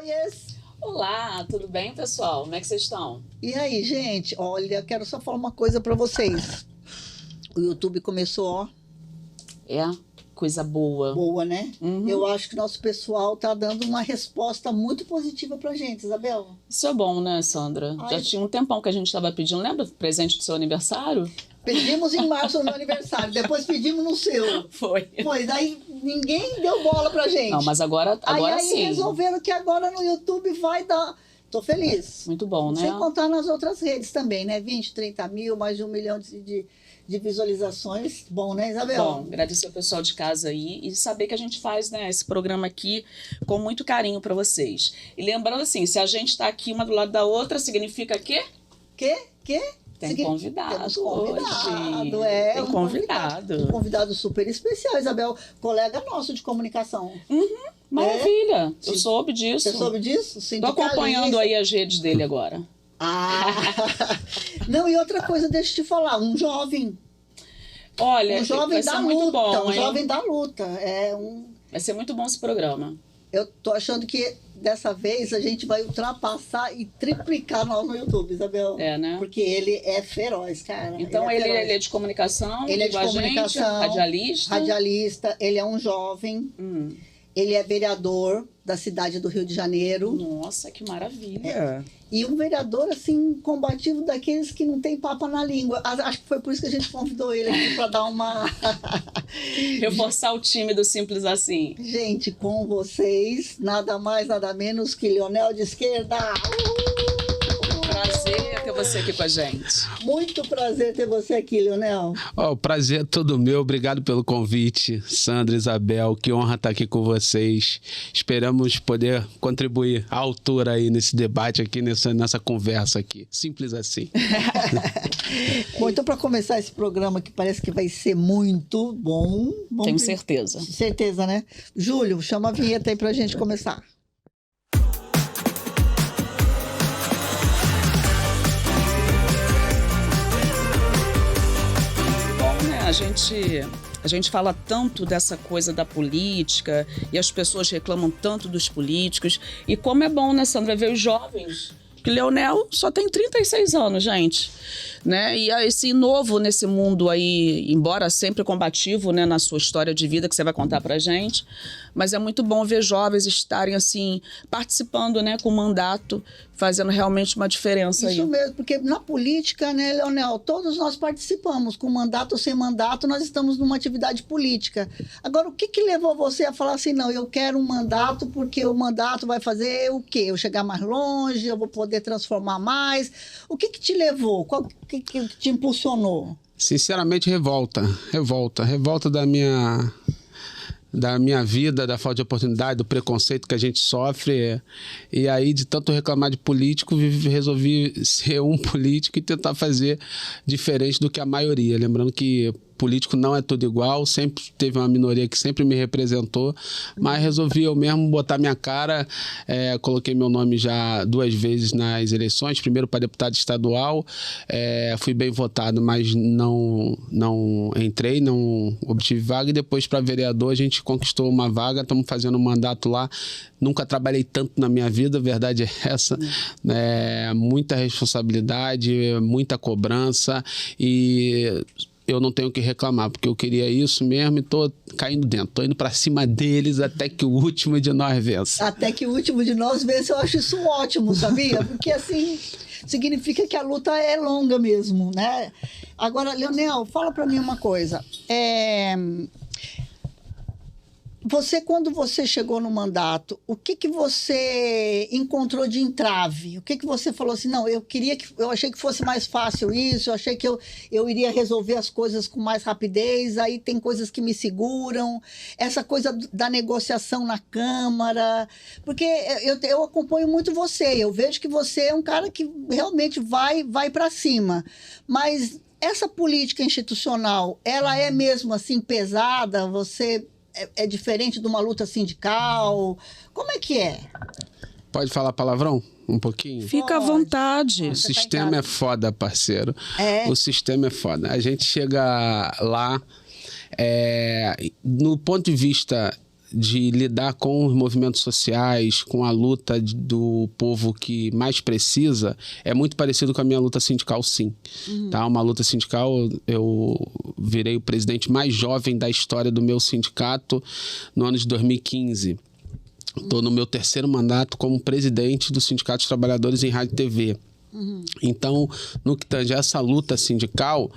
Oiês! Olá, tudo bem, pessoal? Como é que vocês estão? E aí, gente? Olha, quero só falar uma coisa para vocês. O YouTube começou, ó. É, coisa boa. Boa, né? Uhum. Eu acho que nosso pessoal tá dando uma resposta muito positiva pra gente, Isabel. Isso é bom, né, Sandra? Ai. Já tinha um tempão que a gente estava pedindo. Lembra do presente do seu aniversário? Pedimos em março no meu aniversário, depois pedimos no seu. Foi. Foi, daí ninguém deu bola pra gente. Não, mas agora aí sim. resolveram que agora no YouTube vai dar... Tô feliz. Muito bom, né? Sem contar nas outras redes também, né? 20, 30 mil, mais de 1 milhão de visualizações. Bom, né, Isabel? Bom, agradecer ao pessoal de casa aí e saber que a gente faz, né, esse programa aqui com muito carinho para vocês. E lembrando assim, se a gente está aqui uma do lado da outra, significa que tem convidado. Temos convidado, hoje. Tem convidado. Um convidado super especial, Isabel. Colega nosso de comunicação. Maravilha. Eu soube disso. Você soube disso? Estou acompanhando aí as redes dele agora. Não, e outra coisa, deixa eu te falar. Um jovem. Olha, um jovem vai da ser luta. muito bom, um jovem da luta. Vai ser muito bom esse programa. Eu tô achando que dessa vez a gente vai ultrapassar e triplicar nós no YouTube, Isabel. É, né? Porque ele é feroz, cara. Então ele é de comunicação, ele é de comunicação, radialista. Radialista, ele é um jovem. Ele é vereador da cidade do Rio de Janeiro. Nossa, que maravilha. E um vereador, assim, combativo daqueles que não tem papa na língua. Acho que foi por isso que a gente convidou ele aqui para dar uma... Reforçar o time do Simples Assim. Gente, com vocês, nada mais, nada menos que Leonel de Esquerda. Prazer ter você aqui com a gente. Muito prazer ter você aqui, Leonel. O prazer é todo meu. Obrigado pelo convite, Sandra, Isabel. Que honra estar aqui com vocês. Esperamos poder contribuir à altura aí nesse debate aqui, nessa conversa aqui. Simples assim. Bom, então para começar esse programa que parece que vai ser muito bom. Tenho certeza. Certeza, né? Júlio, chama a vinheta aí pra gente começar. A gente fala tanto dessa coisa da política e as pessoas reclamam tanto dos políticos. E como é bom, né, Sandra, ver os jovens. Porque Leonel só tem 36 anos, gente. Né? E esse novo nesse mundo aí, embora sempre combativo, né, na sua história de vida que você vai contar pra gente, mas é muito bom ver jovens estarem assim, participando, né, com mandato, fazendo realmente uma diferença aí. Isso mesmo, porque na política, né, Leonel, todos nós participamos, com mandato ou sem mandato, nós estamos numa atividade política. Agora, o que levou você a falar assim, não, eu quero um mandato porque o mandato vai fazer o quê? Eu chegar mais longe, eu vou poder transformar mais. O que te levou? O que te impulsionou? Sinceramente, revolta da minha vida, da falta de oportunidade, do preconceito que a gente sofre. E aí, de tanto reclamar de político, resolvi ser um político e tentar fazer diferente do que a maioria. Lembrando que político não é tudo igual, sempre teve uma minoria que sempre me representou, mas resolvi eu mesmo botar minha cara, coloquei meu nome já 2 vezes nas eleições, primeiro para deputado estadual, fui bem votado, mas não entrei, não obtive vaga, e depois para vereador a gente conquistou uma vaga, estamos fazendo um mandato lá, nunca trabalhei tanto na minha vida, a verdade é essa, muita responsabilidade, muita cobrança, e eu não tenho o que reclamar, porque eu queria isso mesmo e tô caindo dentro. Tô indo para cima deles até que o último de nós vença. Até que o último de nós vença, eu acho isso ótimo, sabia? Porque assim, significa que a luta é longa mesmo, né? Agora, Leonel, fala para mim uma coisa. Quando você chegou no mandato, o que você encontrou de entrave? O que você falou assim, não, eu achei que fosse mais fácil isso, eu achei que eu iria resolver as coisas com mais rapidez, aí tem coisas que me seguram, essa coisa da negociação na Câmara, porque eu acompanho muito você, eu vejo que você é um cara que realmente vai para cima, mas essa política institucional, ela é mesmo assim pesada? Você... É diferente de uma luta sindical? Como é que é? Pode falar palavrão? Um pouquinho? Fica à vontade. O sistema é foda, parceiro. O sistema é foda. A gente chega lá, no ponto de vista de lidar com os movimentos sociais, com a luta do povo que mais precisa, é muito parecido com a minha luta sindical, sim. Tá? Uma luta sindical, eu virei o presidente mais jovem da história do meu sindicato no ano de 2015. Estou no meu 3º mandato como presidente do Sindicato dos Trabalhadores em Rádio e TV. Então, no que tange essa luta sindical,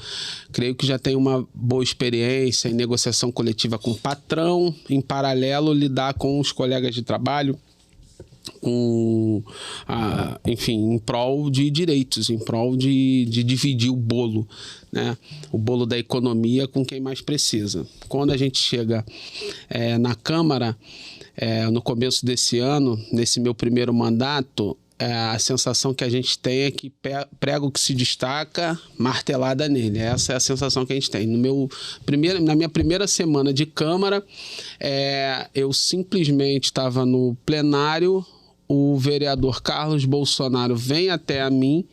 creio que já tenho uma boa experiência em negociação coletiva com o patrão, em paralelo lidar com os colegas de trabalho, enfim, em prol de direitos, em prol de dividir o bolo, né? O bolo da economia com quem mais precisa. Quando a gente chega na Câmara, no começo desse ano, nesse meu primeiro mandato, a sensação que a gente tem é que prego que se destaca, martelada nele. Essa é a sensação que a gente tem. Na minha primeira semana de Câmara, eu simplesmente estava no plenário, o vereador Carlos Bolsonaro vem até a mim,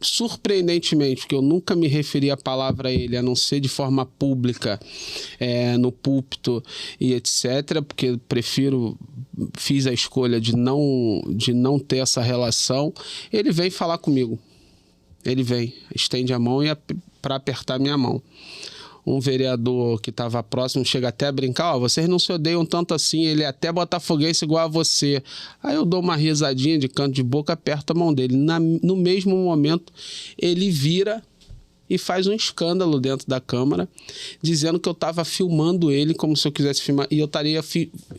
surpreendentemente, porque eu nunca me referi a palavra a ele, a não ser de forma pública, no púlpito e etc., porque fiz a escolha de não ter essa relação. Ele vem falar comigo. Ele vem, estende a mão para apertar minha mão. Um vereador que estava próximo chega até a brincar, vocês não se odeiam tanto assim, ele é até botafoguense igual a você. Aí eu dou uma risadinha de canto de boca, aperto a mão dele. No mesmo momento, ele vira e faz um escândalo dentro da Câmara, dizendo que eu estava filmando ele como se eu quisesse filmar, e eu estaria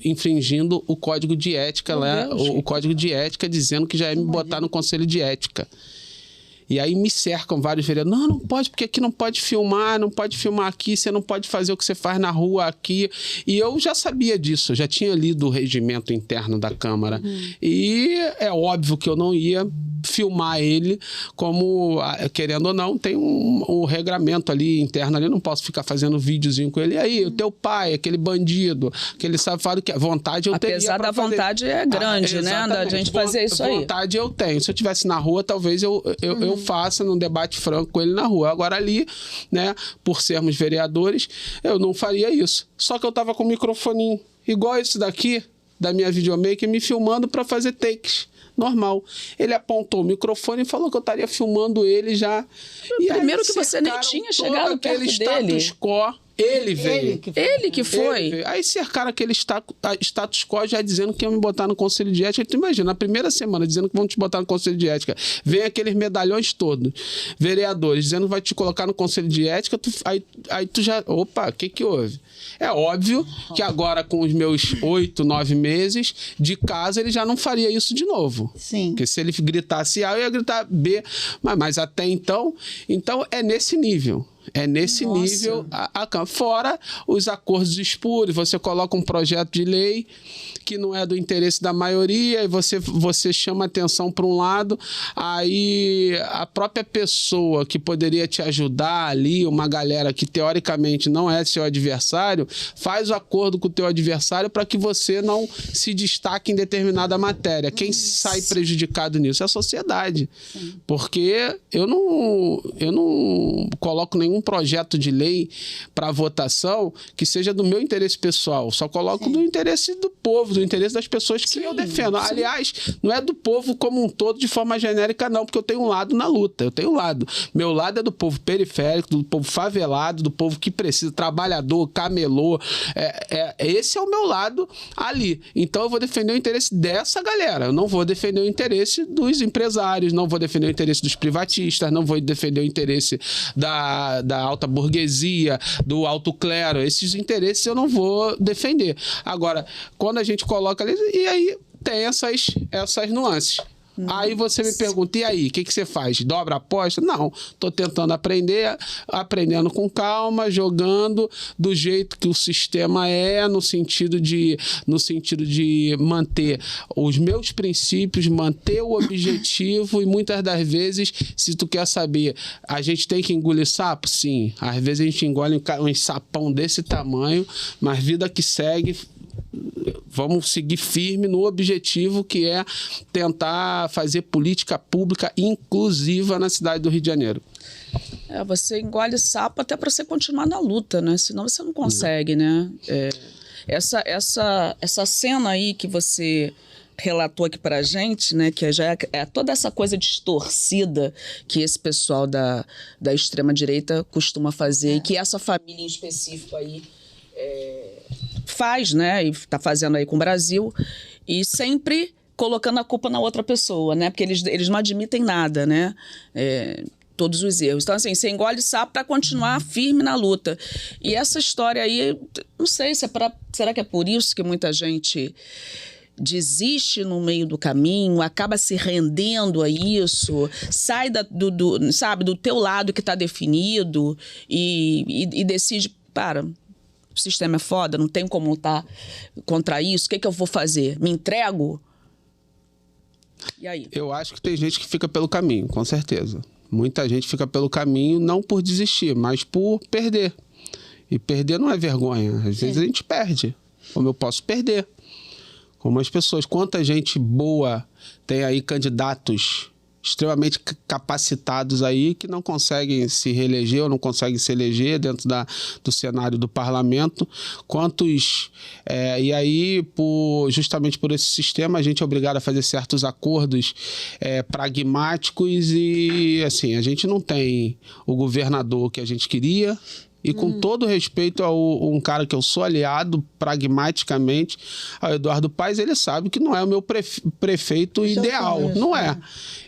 infringindo o código de ética, o código de ética, dizendo que já ia me botar no conselho de ética. E aí me cercam vários vereadores. Não pode, porque aqui não pode filmar aqui, você não pode fazer o que você faz na rua aqui. E eu já sabia disso, eu já tinha lido o regimento interno da Câmara. E é óbvio que eu não ia filmar ele como, querendo ou não, tem um regramento ali interno ali, eu não posso ficar fazendo videozinho com ele. E aí, o teu pai, aquele bandido, aquele safado, que a vontade eu teria. Apesar da vontade é grande, né? Da gente fazer isso aí. Vontade eu tenho. Se eu estivesse na rua, talvez eu faça num debate franco com ele na rua. Agora ali, né, por sermos vereadores, eu não faria isso. Só que eu tava com um microfoninho igual esse daqui, da minha videomaker, me filmando para fazer takes. Normal. Ele apontou o microfone e falou que eu estaria filmando ele já. E primeiro que você nem tinha chegado perto dele. Status quo. Ele veio. Ele que foi. Aí cercaram aquele status quo já dizendo que iam me botar no conselho de ética. Tu imagina, na primeira semana dizendo que vão te botar no conselho de ética. Vem aqueles medalhões todos, vereadores, dizendo que vai te colocar no conselho de ética. Aí tu já... Opa, o que houve? É óbvio que agora, com os meus 8, 9 meses de casa, ele já não faria isso de novo. Sim. Porque se ele gritasse A, eu ia gritar B. Mas até então é nesse nível. É nesse nível fora os acordos espúrios. Você coloca um projeto de lei que não é do interesse da maioria e você chama atenção para um lado, aí a própria pessoa que poderia te ajudar ali, uma galera que teoricamente não é seu adversário, faz o acordo com o teu adversário para que você não se destaque em determinada matéria. Quem sai prejudicado nisso é a sociedade. Sim. Porque eu não coloco nenhum projeto de lei para votação que seja do meu interesse pessoal. Só coloco do interesse do povo, do interesse das pessoas que eu defendo. Sim. Aliás, não é do povo como um todo de forma genérica, não, porque eu tenho um lado na luta. Eu tenho um lado. Meu lado é do povo periférico, do povo favelado, do povo que precisa, trabalhador, camelô. Esse é o meu lado ali. Então eu vou defender o interesse dessa galera. Eu não vou defender o interesse dos empresários, não vou defender o interesse dos privatistas, não vou defender o interesse da alta burguesia, do alto clero. Esses interesses eu não vou defender. Agora, quando a gente coloca ali, e aí tem essas nuances. Aí você me pergunta, e aí, o que você faz? Dobra a aposta? Não, estou tentando aprendendo com calma, jogando do jeito que o sistema é, no sentido de manter os meus princípios, manter o objetivo, e muitas das vezes, se tu quer saber, a gente tem que engolir sapo? Sim, às vezes a gente engole um sapão desse tamanho, mas vida que segue, vamos seguir firme no objetivo, que é tentar fazer política pública inclusiva na cidade do Rio de Janeiro. Você engole sapo até para você continuar na luta, né? Senão você não consegue, né? Essa cena aí que você relatou aqui pra gente, né, que já é toda essa coisa distorcida que esse pessoal da extrema-direita costuma fazer, e que essa família em específico aí faz, né, e está fazendo aí com o Brasil, e sempre colocando a culpa na outra pessoa, né, porque eles não admitem nada, né, todos os erros. Então, assim, você engole sapo para continuar firme na luta. E essa história aí, não sei se será que é por isso que muita gente desiste no meio do caminho, acaba se rendendo a isso, sai do teu lado que está definido e decide, o sistema é foda, não tem como lutar contra isso, o que eu vou fazer? Me entrego? E aí? Eu acho que tem gente que fica pelo caminho, com certeza. Muita gente fica pelo caminho não por desistir, mas por perder. E perder não é vergonha. Às vezes a gente perde, como eu posso perder. Como as pessoas, quanta gente boa tem aí candidatos extremamente capacitados aí que não conseguem se reeleger ou não conseguem se eleger dentro do cenário do parlamento. Quantos... e aí, justamente por esse sistema, a gente é obrigado a fazer certos acordos pragmáticos e, assim, a gente não tem o governador que a gente queria. E com todo respeito a um cara que eu sou aliado, pragmaticamente, ao Eduardo Paes, ele sabe que não é o meu prefeito ideal. Não é.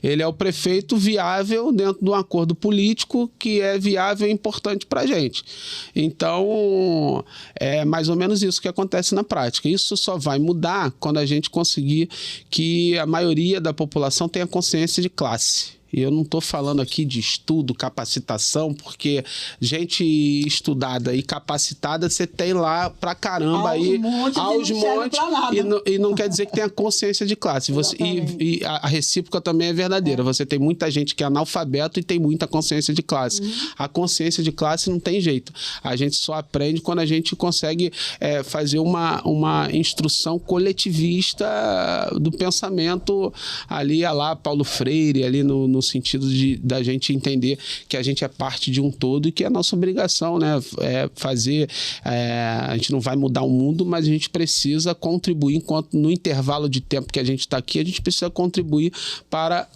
Ele é o prefeito viável dentro de um acordo político que é viável e importante para a gente. Então, é mais ou menos isso que acontece na prática. Isso só vai mudar quando a gente conseguir que a maioria da população tenha consciência de classe. E eu não estou falando aqui de estudo, capacitação, porque gente estudada e capacitada você tem lá pra caramba aí, aos montes, e não quer dizer que tenha consciência de classe. E a recíproca também é verdadeira. Você tem muita gente que é analfabeto e tem muita consciência de classe. A consciência de classe não tem jeito. A gente só aprende quando a gente consegue fazer uma instrução coletivista do pensamento ali, lá Paulo Freire, ali no sentido da gente entender que a gente é parte de um todo e que é a nossa obrigação, né? Fazer... a gente não vai mudar o mundo, mas a gente precisa contribuir, enquanto no intervalo de tempo que a gente está aqui, a gente precisa contribuir para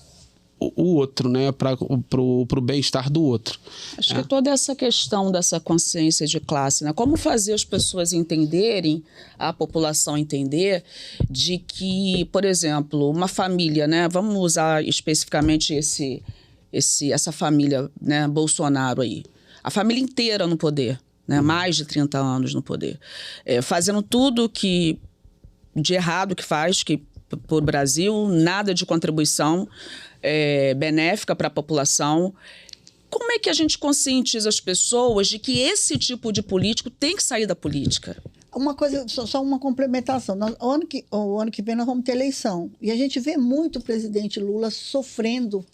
o outro, né? Para o bem-estar do outro. Acho que toda essa questão dessa consciência de classe, né? Como fazer as pessoas entenderem, a população entender, de que, por exemplo, uma família, né? Vamos usar especificamente essa família, né? Bolsonaro aí. A família inteira no poder, né? Mais de 30 anos no poder. Fazendo tudo de errado que faz, por Brasil, nada de contribuição benéfica para a população. Como é que a gente conscientiza as pessoas de que esse tipo de político tem que sair da política? Uma coisa, só uma complementação. O ano que vem nós vamos ter eleição. E a gente vê muito o presidente Lula sofrendo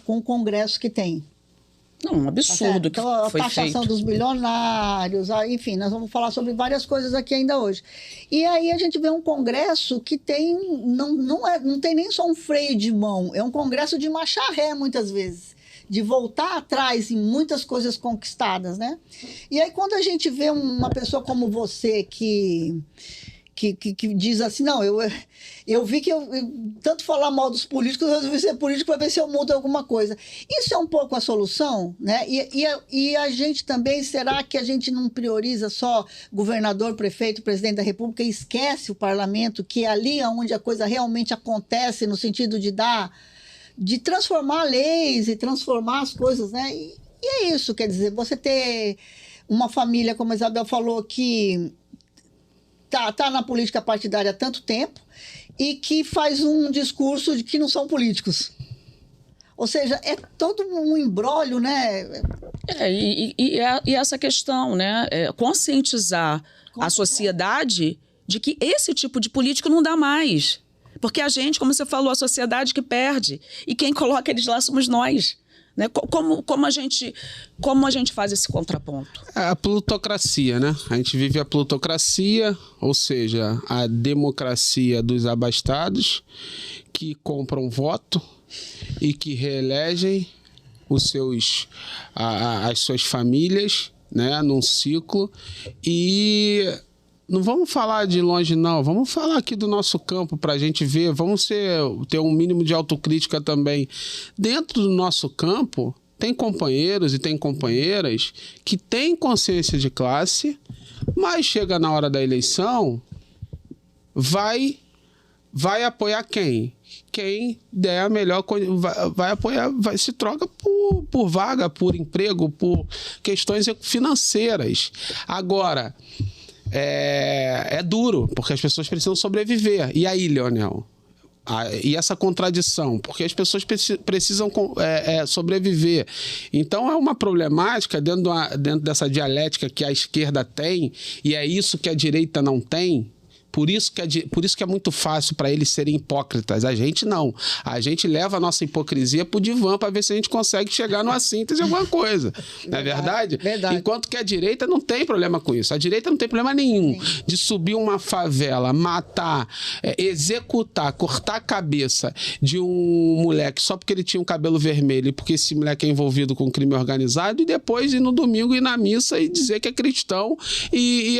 com o Congresso que tem. Não, um absurdo que então, foi feito. A taxação dos bilionários, enfim, nós vamos falar sobre várias coisas aqui ainda hoje. E aí a gente vê um Congresso que não tem nem só um freio de mão, é um Congresso de marcha ré, muitas vezes, de voltar atrás em muitas coisas conquistadas, né? E aí quando a gente vê uma pessoa como você que diz assim, não, eu vi que tanto falar mal dos políticos, eu resolvi ser político para ver se eu mudo alguma coisa. Isso é um pouco a solução, né? E a gente também, será que a gente não prioriza só governador, prefeito, presidente da República e esquece o parlamento, que é ali onde a coisa realmente acontece, no sentido de transformar leis e transformar as coisas, né? E é isso, quer dizer, você ter uma família, como a Isabel falou, que tá na política partidária há tanto tempo e que faz um discurso de que não são políticos. Ou seja, é todo um imbróglio, né? E essa questão, né? Conscientizar a sociedade de que esse tipo de político não dá mais. Porque a gente, como você falou, a sociedade que perde. E quem coloca eles lá somos nós. Né? Como a gente faz esse contraponto? A plutocracia, né? A gente vive a plutocracia, ou seja, a democracia dos abastados que compram voto e que reelegem as suas famílias, né, num ciclo, e não vamos falar de longe, não. Vamos falar aqui do nosso campo para a gente ver. Vamos ter um mínimo de autocrítica também. Dentro do nosso campo, tem companheiros e tem companheiras que têm consciência de classe, mas chega na hora da eleição, vai apoiar quem? Quem der a melhor, vai apoiar, se troca por vaga, por emprego, por questões financeiras. Agora, é duro, porque as pessoas precisam sobreviver. E aí, Leonel? E essa contradição, porque as pessoas precisam sobreviver. Então é uma problemática dentro dessa dialética que a esquerda tem, e é isso que a direita não tem. Por isso que é muito fácil para eles serem hipócritas. A gente não. A gente leva a nossa hipocrisia pro divã para ver se a gente consegue chegar numa síntese de alguma coisa. Não é verdade? Verdade. Enquanto que a direita não tem problema com isso. A direita não tem problema nenhum de subir uma favela, matar, executar, cortar a cabeça de um moleque só porque ele tinha um cabelo vermelho e porque esse moleque é envolvido com crime organizado, e depois ir no domingo ir na missa e dizer que é cristão e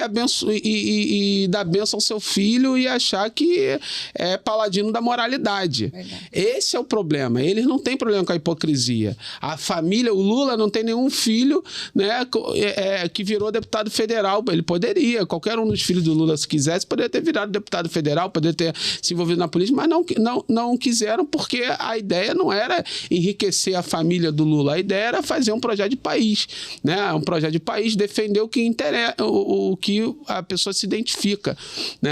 dar bênção ao seu filho e achar que é paladino da moralidade. Verdade. Esse é o problema. Eles não têm problema com a hipocrisia. A família, o Lula não tem nenhum filho, né, que virou deputado federal. Ele poderia, qualquer um dos filhos do Lula, se quisesse, poderia ter virado deputado federal, poderia ter se envolvido na política, mas não quiseram, porque a ideia não era enriquecer a família do Lula, a ideia era fazer um projeto de país, né? Um projeto de país, defender o que interessa, o que a pessoa se identifica, né?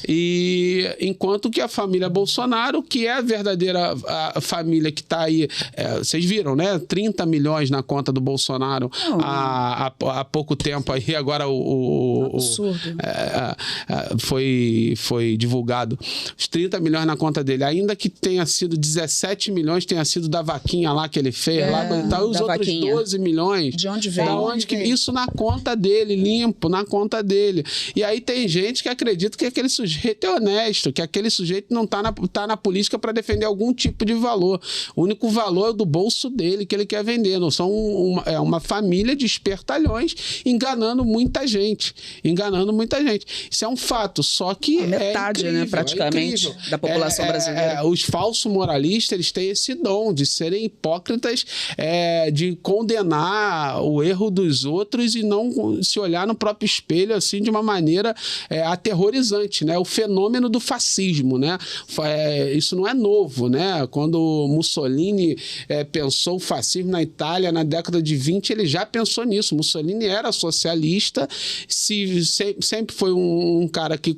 E enquanto que a família Bolsonaro, que é a verdadeira família que está aí, vocês viram, né? 30 milhões na conta do Bolsonaro há pouco tempo aí, agora absurdo. Foi divulgado os 30 milhões na conta dele, ainda que tenha sido 17 milhões, tenha sido da vaquinha lá que ele fez, lá, os outros vaquinha. 12 milhões. De onde veio? Isso na conta dele, limpo, na conta dele. E aí tem gente que acredita que aquele sujeito é honesto, que aquele sujeito não tá na política para defender algum tipo de valor. O único valor é o do bolso dele que ele quer vender. Não são uma família de espertalhões enganando muita gente. Isso é um fato, só que metade, incrível, né, praticamente, da população brasileira. Os falsos moralistas, eles têm esse dom de serem hipócritas, de condenar o erro dos outros e não se olhar no próprio espelho assim de uma maneira aterrorizante, né? O fenômeno do fascismo, né? Isso não é novo, né? Quando Mussolini pensou o fascismo na Itália na década de 20, ele já pensou nisso. Mussolini era socialista, sempre foi um cara que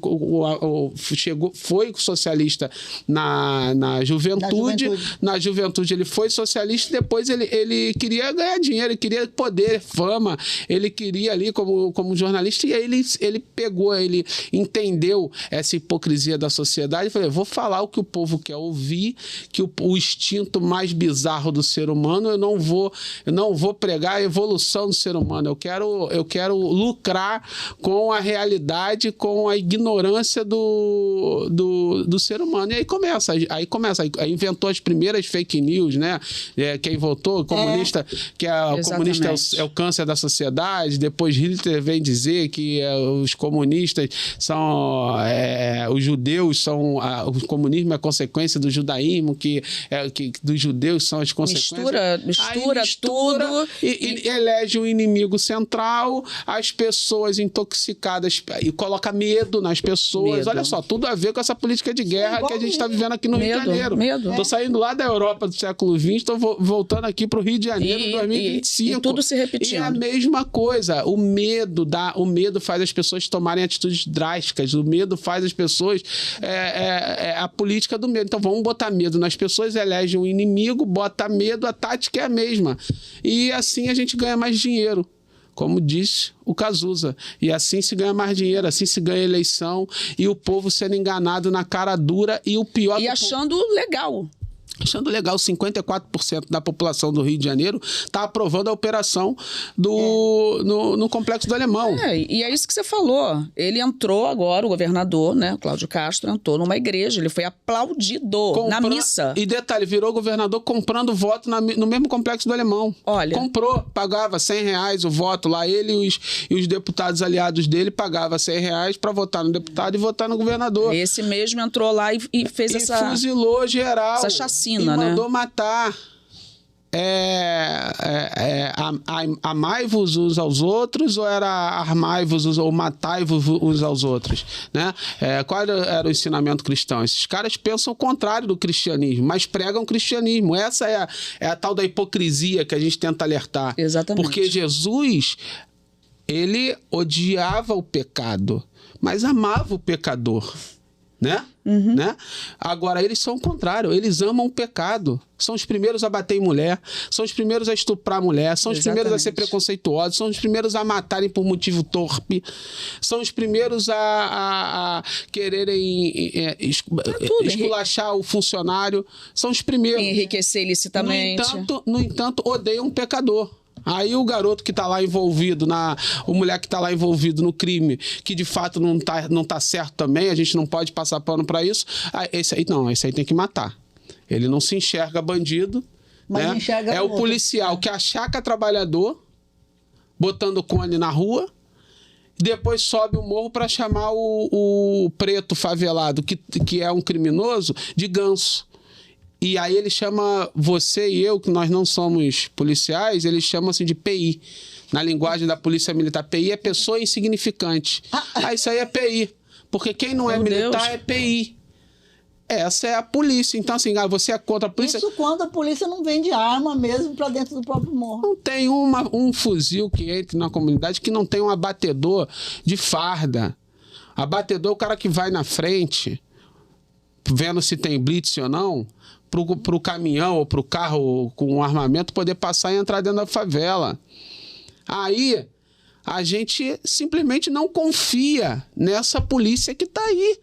foi socialista na juventude. Na juventude ele foi socialista, e depois ele queria ganhar dinheiro, ele queria poder, fama, ele queria ali como jornalista, e aí ele pegou, ele entendeu essa hipocrisia da sociedade e falou: vou falar o que o povo quer ouvir, que o instinto mais bizarro do ser humano, eu não vou pregar a evolução do ser humano, eu quero lucrar com a realidade, com a ignorância do ser humano. E aí aí inventou as primeiras fake news, né? Quem votou, comunista, que o comunista é o câncer da sociedade. Depois Hitler vem dizer que os comunistas são os judeus, o comunismo é a consequência do judaísmo, que dos judeus são as consequências. Mistura tudo. E elege um inimigo central, as pessoas intoxicadas, e coloca medo nas pessoas. Olha só, tudo a ver com essa política de guerra que a gente está vivendo aqui no Rio de Janeiro. Estou saindo lá da Europa do século XX, estou voltando aqui para o Rio de Janeiro em 2025. E tudo se repetindo. E a mesma coisa. O medo faz as pessoas tomarem atitudes drásticas. O medo faz as pessoas... a política do medo. Então vamos botar medo nas pessoas, elege um inimigo, bota medo, a tática é a mesma. E assim a gente ganha mais dinheiro, como disse o Cazuza. E assim se ganha mais dinheiro, assim se ganha eleição, e o povo sendo enganado na cara dura, e o pior... E achando legal. Achando legal, 54% da população do Rio de Janeiro está aprovando a operação no Complexo do Alemão. E é isso que você falou. Ele entrou agora, o governador, né, o Cláudio Castro, entrou numa igreja, ele foi aplaudido na missa. E detalhe, virou governador comprando voto no mesmo Complexo do Alemão. Olha. Comprou, pagava R$100 o voto lá, ele e os deputados aliados dele pagavam R$100 para votar no deputado e votar no governador. Esse mesmo entrou lá e fez essa... fuzilou geral. Essa chacina. E mandou matar. Amai-vos uns aos outros ou era armai-vos ou matai-vos uns aos outros? Né? Qual era o ensinamento cristão? Esses caras pensam o contrário do cristianismo, mas pregam cristianismo. Essa é a tal da hipocrisia que a gente tenta alertar. Exatamente. Porque Jesus, ele odiava o pecado, mas amava o pecador. Né? Uhum. Né? Agora, eles são o contrário, eles amam o pecado. São os primeiros a bater em mulher, são os primeiros a estuprar mulher, são os primeiros a ser preconceituosos, são os primeiros a matarem por motivo torpe, são os primeiros a quererem esculachar o funcionário, são os primeiros. Enriquecer ilicitamente. No entanto, odeiam um pecador. Aí o garoto que está lá envolvido, o moleque que está lá envolvido no crime, que de fato não tá certo também, a gente não pode passar pano para isso, esse aí tem que matar. Ele não se enxerga bandido, mas né? Enxerga o policial que achaca trabalhador, botando cone na rua, depois sobe o morro para chamar o preto favelado, que é um criminoso, de ganso. E aí ele chama você e eu, que nós não somos policiais, ele chama assim de PI. Na linguagem da Polícia Militar, PI é pessoa insignificante. Isso aí é PI. Porque quem não é militar é PI. Essa é a polícia. Então, assim, você é contra a polícia. Isso quando a polícia não vende arma mesmo para dentro do próprio morro. Não tem um fuzil que entre na comunidade que não tem um abatedor de farda. Abatedor é o cara que vai na frente, vendo se tem blitz ou não, para o caminhão ou para o carro com um armamento poder passar e entrar dentro da favela. Aí a gente simplesmente não confia nessa polícia que está aí.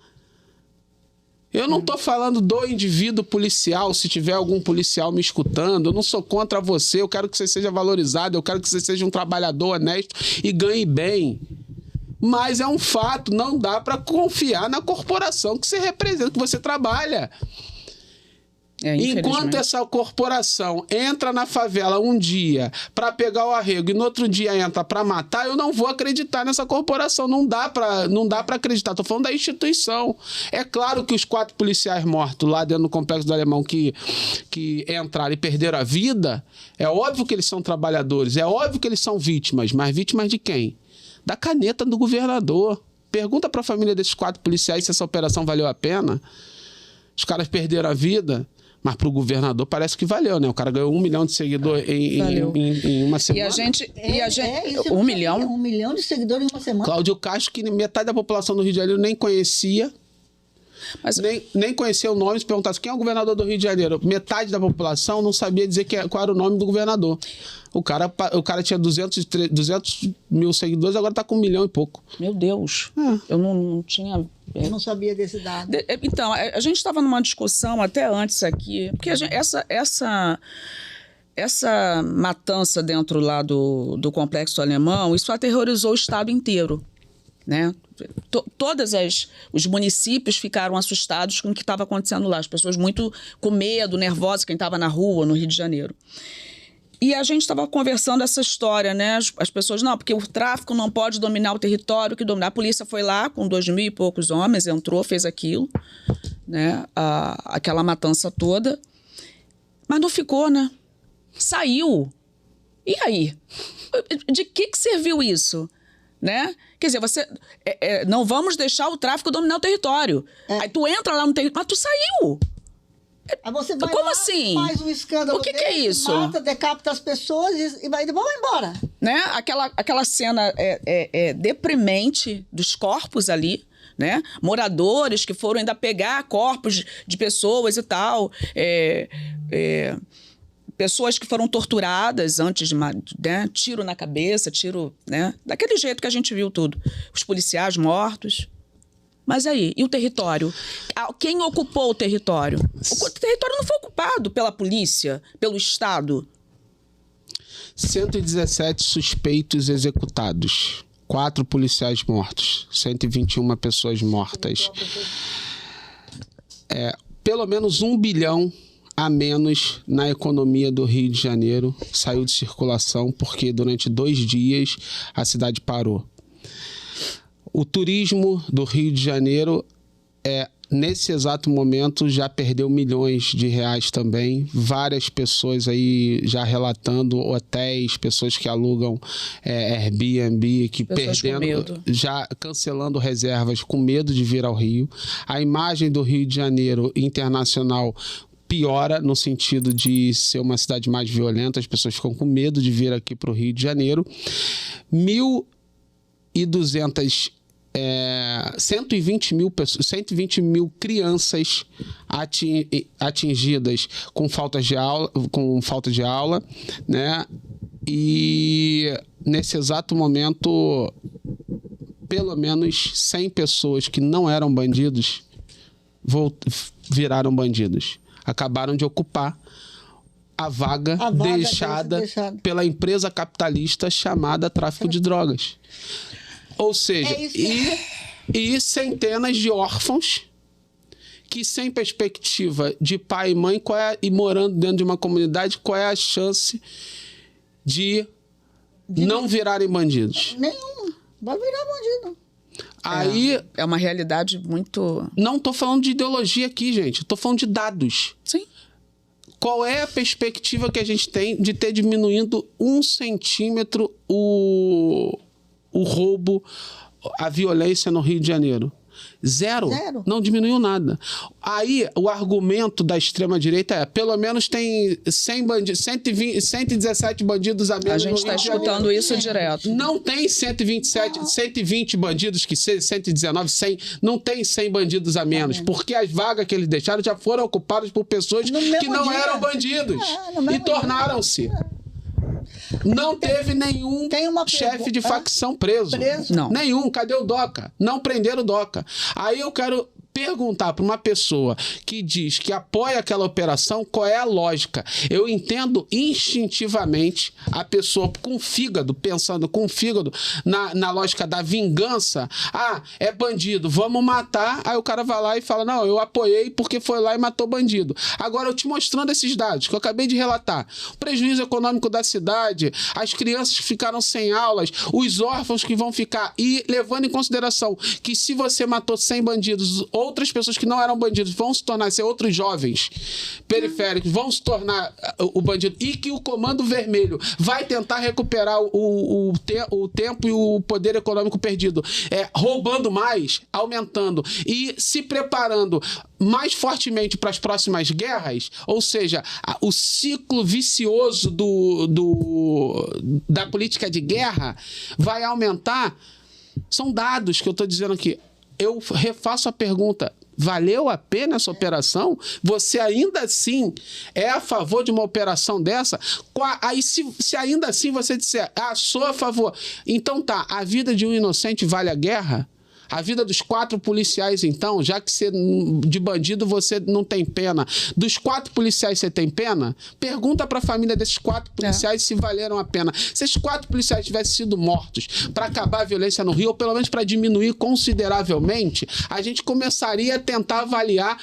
Eu não estou falando do indivíduo policial, se tiver algum policial me escutando, eu não sou contra você, eu quero que você seja valorizado, eu quero que você seja um trabalhador honesto e ganhe bem. Mas é um fato, não dá para confiar na corporação que você representa, que você trabalha. Enquanto essa corporação entra na favela um dia para pegar o arrego e no outro dia entra para matar, eu não vou acreditar nessa corporação. Não dá para acreditar. Estou falando da instituição. É claro que os 4 policiais mortos lá dentro do Complexo do Alemão que entraram e perderam a vida, é óbvio que eles são trabalhadores, é óbvio que eles são vítimas, mas vítimas de quem? Da caneta do governador. Pergunta para a família desses 4 policiais se essa operação valeu a pena. Os caras perderam a vida. Mas para o governador parece que valeu, né? O cara ganhou 1 milhão de seguidores em uma semana. E a gente... 1 milhão? 1 milhão de seguidores em uma semana. Cláudio Castro, que metade da população do Rio de Janeiro nem conhecia. Mas nem conhecia o nome. Se perguntasse quem é o governador do Rio de Janeiro, metade da população não sabia dizer qual era o nome do governador. O cara tinha 200 mil seguidores, agora está com 1 milhão e pouco. Meu Deus. Eu não tinha... Eu não sabia desse dado. Então, a gente estava numa discussão até antes aqui, porque essa matança dentro lá do Complexo Alemão, isso aterrorizou o estado inteiro, né? Todos os municípios ficaram assustados com o que estava acontecendo lá. As pessoas muito com medo, nervosas, quem estava na rua, no Rio de Janeiro. E a gente estava conversando essa história, né? As pessoas, não, porque o tráfico não pode dominar o território que dominar. A polícia foi lá com 2.000 e poucos homens, entrou, fez aquilo, né? Aquela matança toda. Mas não ficou, né? Saiu. E aí? De que serviu isso? Né? Quer dizer, você... não vamos deixar o tráfico dominar o território. Aí tu entra lá no território, mas tu saiu. Aí você vai Como lá, assim? faz um escândalo O que é isso? Mata, decapita as pessoas e vamos embora. Né? Aquela cena deprimente dos corpos ali, né? Moradores que foram ainda pegar corpos de pessoas e tal. Pessoas que foram torturadas antes de... né? Tiro na cabeça, tiro... né? Daquele jeito que a gente viu tudo. Os policiais mortos. Mas aí, e o território? Quem ocupou o território? O território não foi ocupado pela polícia, pelo Estado. 117 suspeitos executados. 4 policiais mortos. 121 pessoas mortas. Pelo menos 1 bilhão a menos na economia do Rio de Janeiro saiu de circulação porque durante 2 dias a cidade parou. O turismo do Rio de Janeiro nesse exato momento já perdeu milhões de reais também. Várias pessoas aí já relatando, hotéis, pessoas que alugam Airbnb, que pessoas perdendo, já cancelando reservas com medo de vir ao Rio. A imagem do Rio de Janeiro internacional piora no sentido de ser uma cidade mais violenta, as pessoas ficam com medo de vir aqui para o Rio de Janeiro. 120 mil crianças atingidas com falta de aula, né? E nesse exato momento, pelo menos 100 pessoas que não eram bandidos viraram bandidos. Acabaram de ocupar a vaga deixada pela empresa capitalista chamada tráfico de drogas. Ou seja, e centenas de órfãos que, sem perspectiva de pai e mãe, e morando dentro de uma comunidade, qual é a chance de não virarem bandidos? Nenhuma. Vai virar bandido. Aí, é uma realidade muito... Não estou falando de ideologia aqui, gente. Estou falando de dados. Sim. Qual é a perspectiva que a gente tem de ter diminuindo 1 centímetro o roubo, a violência no Rio de Janeiro? Zero. Não diminuiu nada. Aí, o argumento da extrema-direita pelo menos tem 117 bandidos a menos. A gente está escutando isso direto. Não tem 120 bandidos, 119, 100. Não tem 100 bandidos a menos, porque as vagas que eles deixaram já foram ocupadas por pessoas que não eram bandidos. E tornaram-se. Não teve nenhum chefe de facção preso. Não. Nenhum. Cadê o DOCA? Não prenderam o DOCA. Aí eu quero perguntar para uma pessoa que diz que apoia aquela operação qual é a lógica. Eu entendo instintivamente a pessoa com fígado, pensando com fígado na lógica da vingança. Ah, é bandido, vamos matar. Aí o cara vai lá e fala, não, eu apoiei porque foi lá e matou bandido. Agora eu te mostrando esses dados que eu acabei de relatar. O prejuízo econômico da cidade, as crianças que ficaram sem aulas, os órfãos que vão ficar, e levando em consideração que se você matou 100 bandidos, outras pessoas que não eram bandidos vão se tornar, ser outros jovens periféricos, vão se tornar o bandido, e que o Comando Vermelho vai tentar recuperar o tempo e o poder econômico perdido, roubando mais, aumentando e se preparando mais fortemente para as próximas guerras, ou seja, o ciclo vicioso da política de guerra vai aumentar. São dados que eu estou dizendo aqui. Eu refaço a pergunta, valeu a pena essa operação? Você ainda assim é a favor de uma operação dessa? Aí se ainda assim você disser, sou a favor, então tá, a vida de um inocente vale a guerra? A vida dos 4 policiais, então, já que você, de bandido você não tem pena, dos 4 policiais você tem pena? Pergunta para a família desses 4 policiais se valeram a pena. Se esses 4 policiais tivessem sido mortos para acabar a violência no Rio, ou pelo menos para diminuir consideravelmente, a gente começaria a tentar avaliar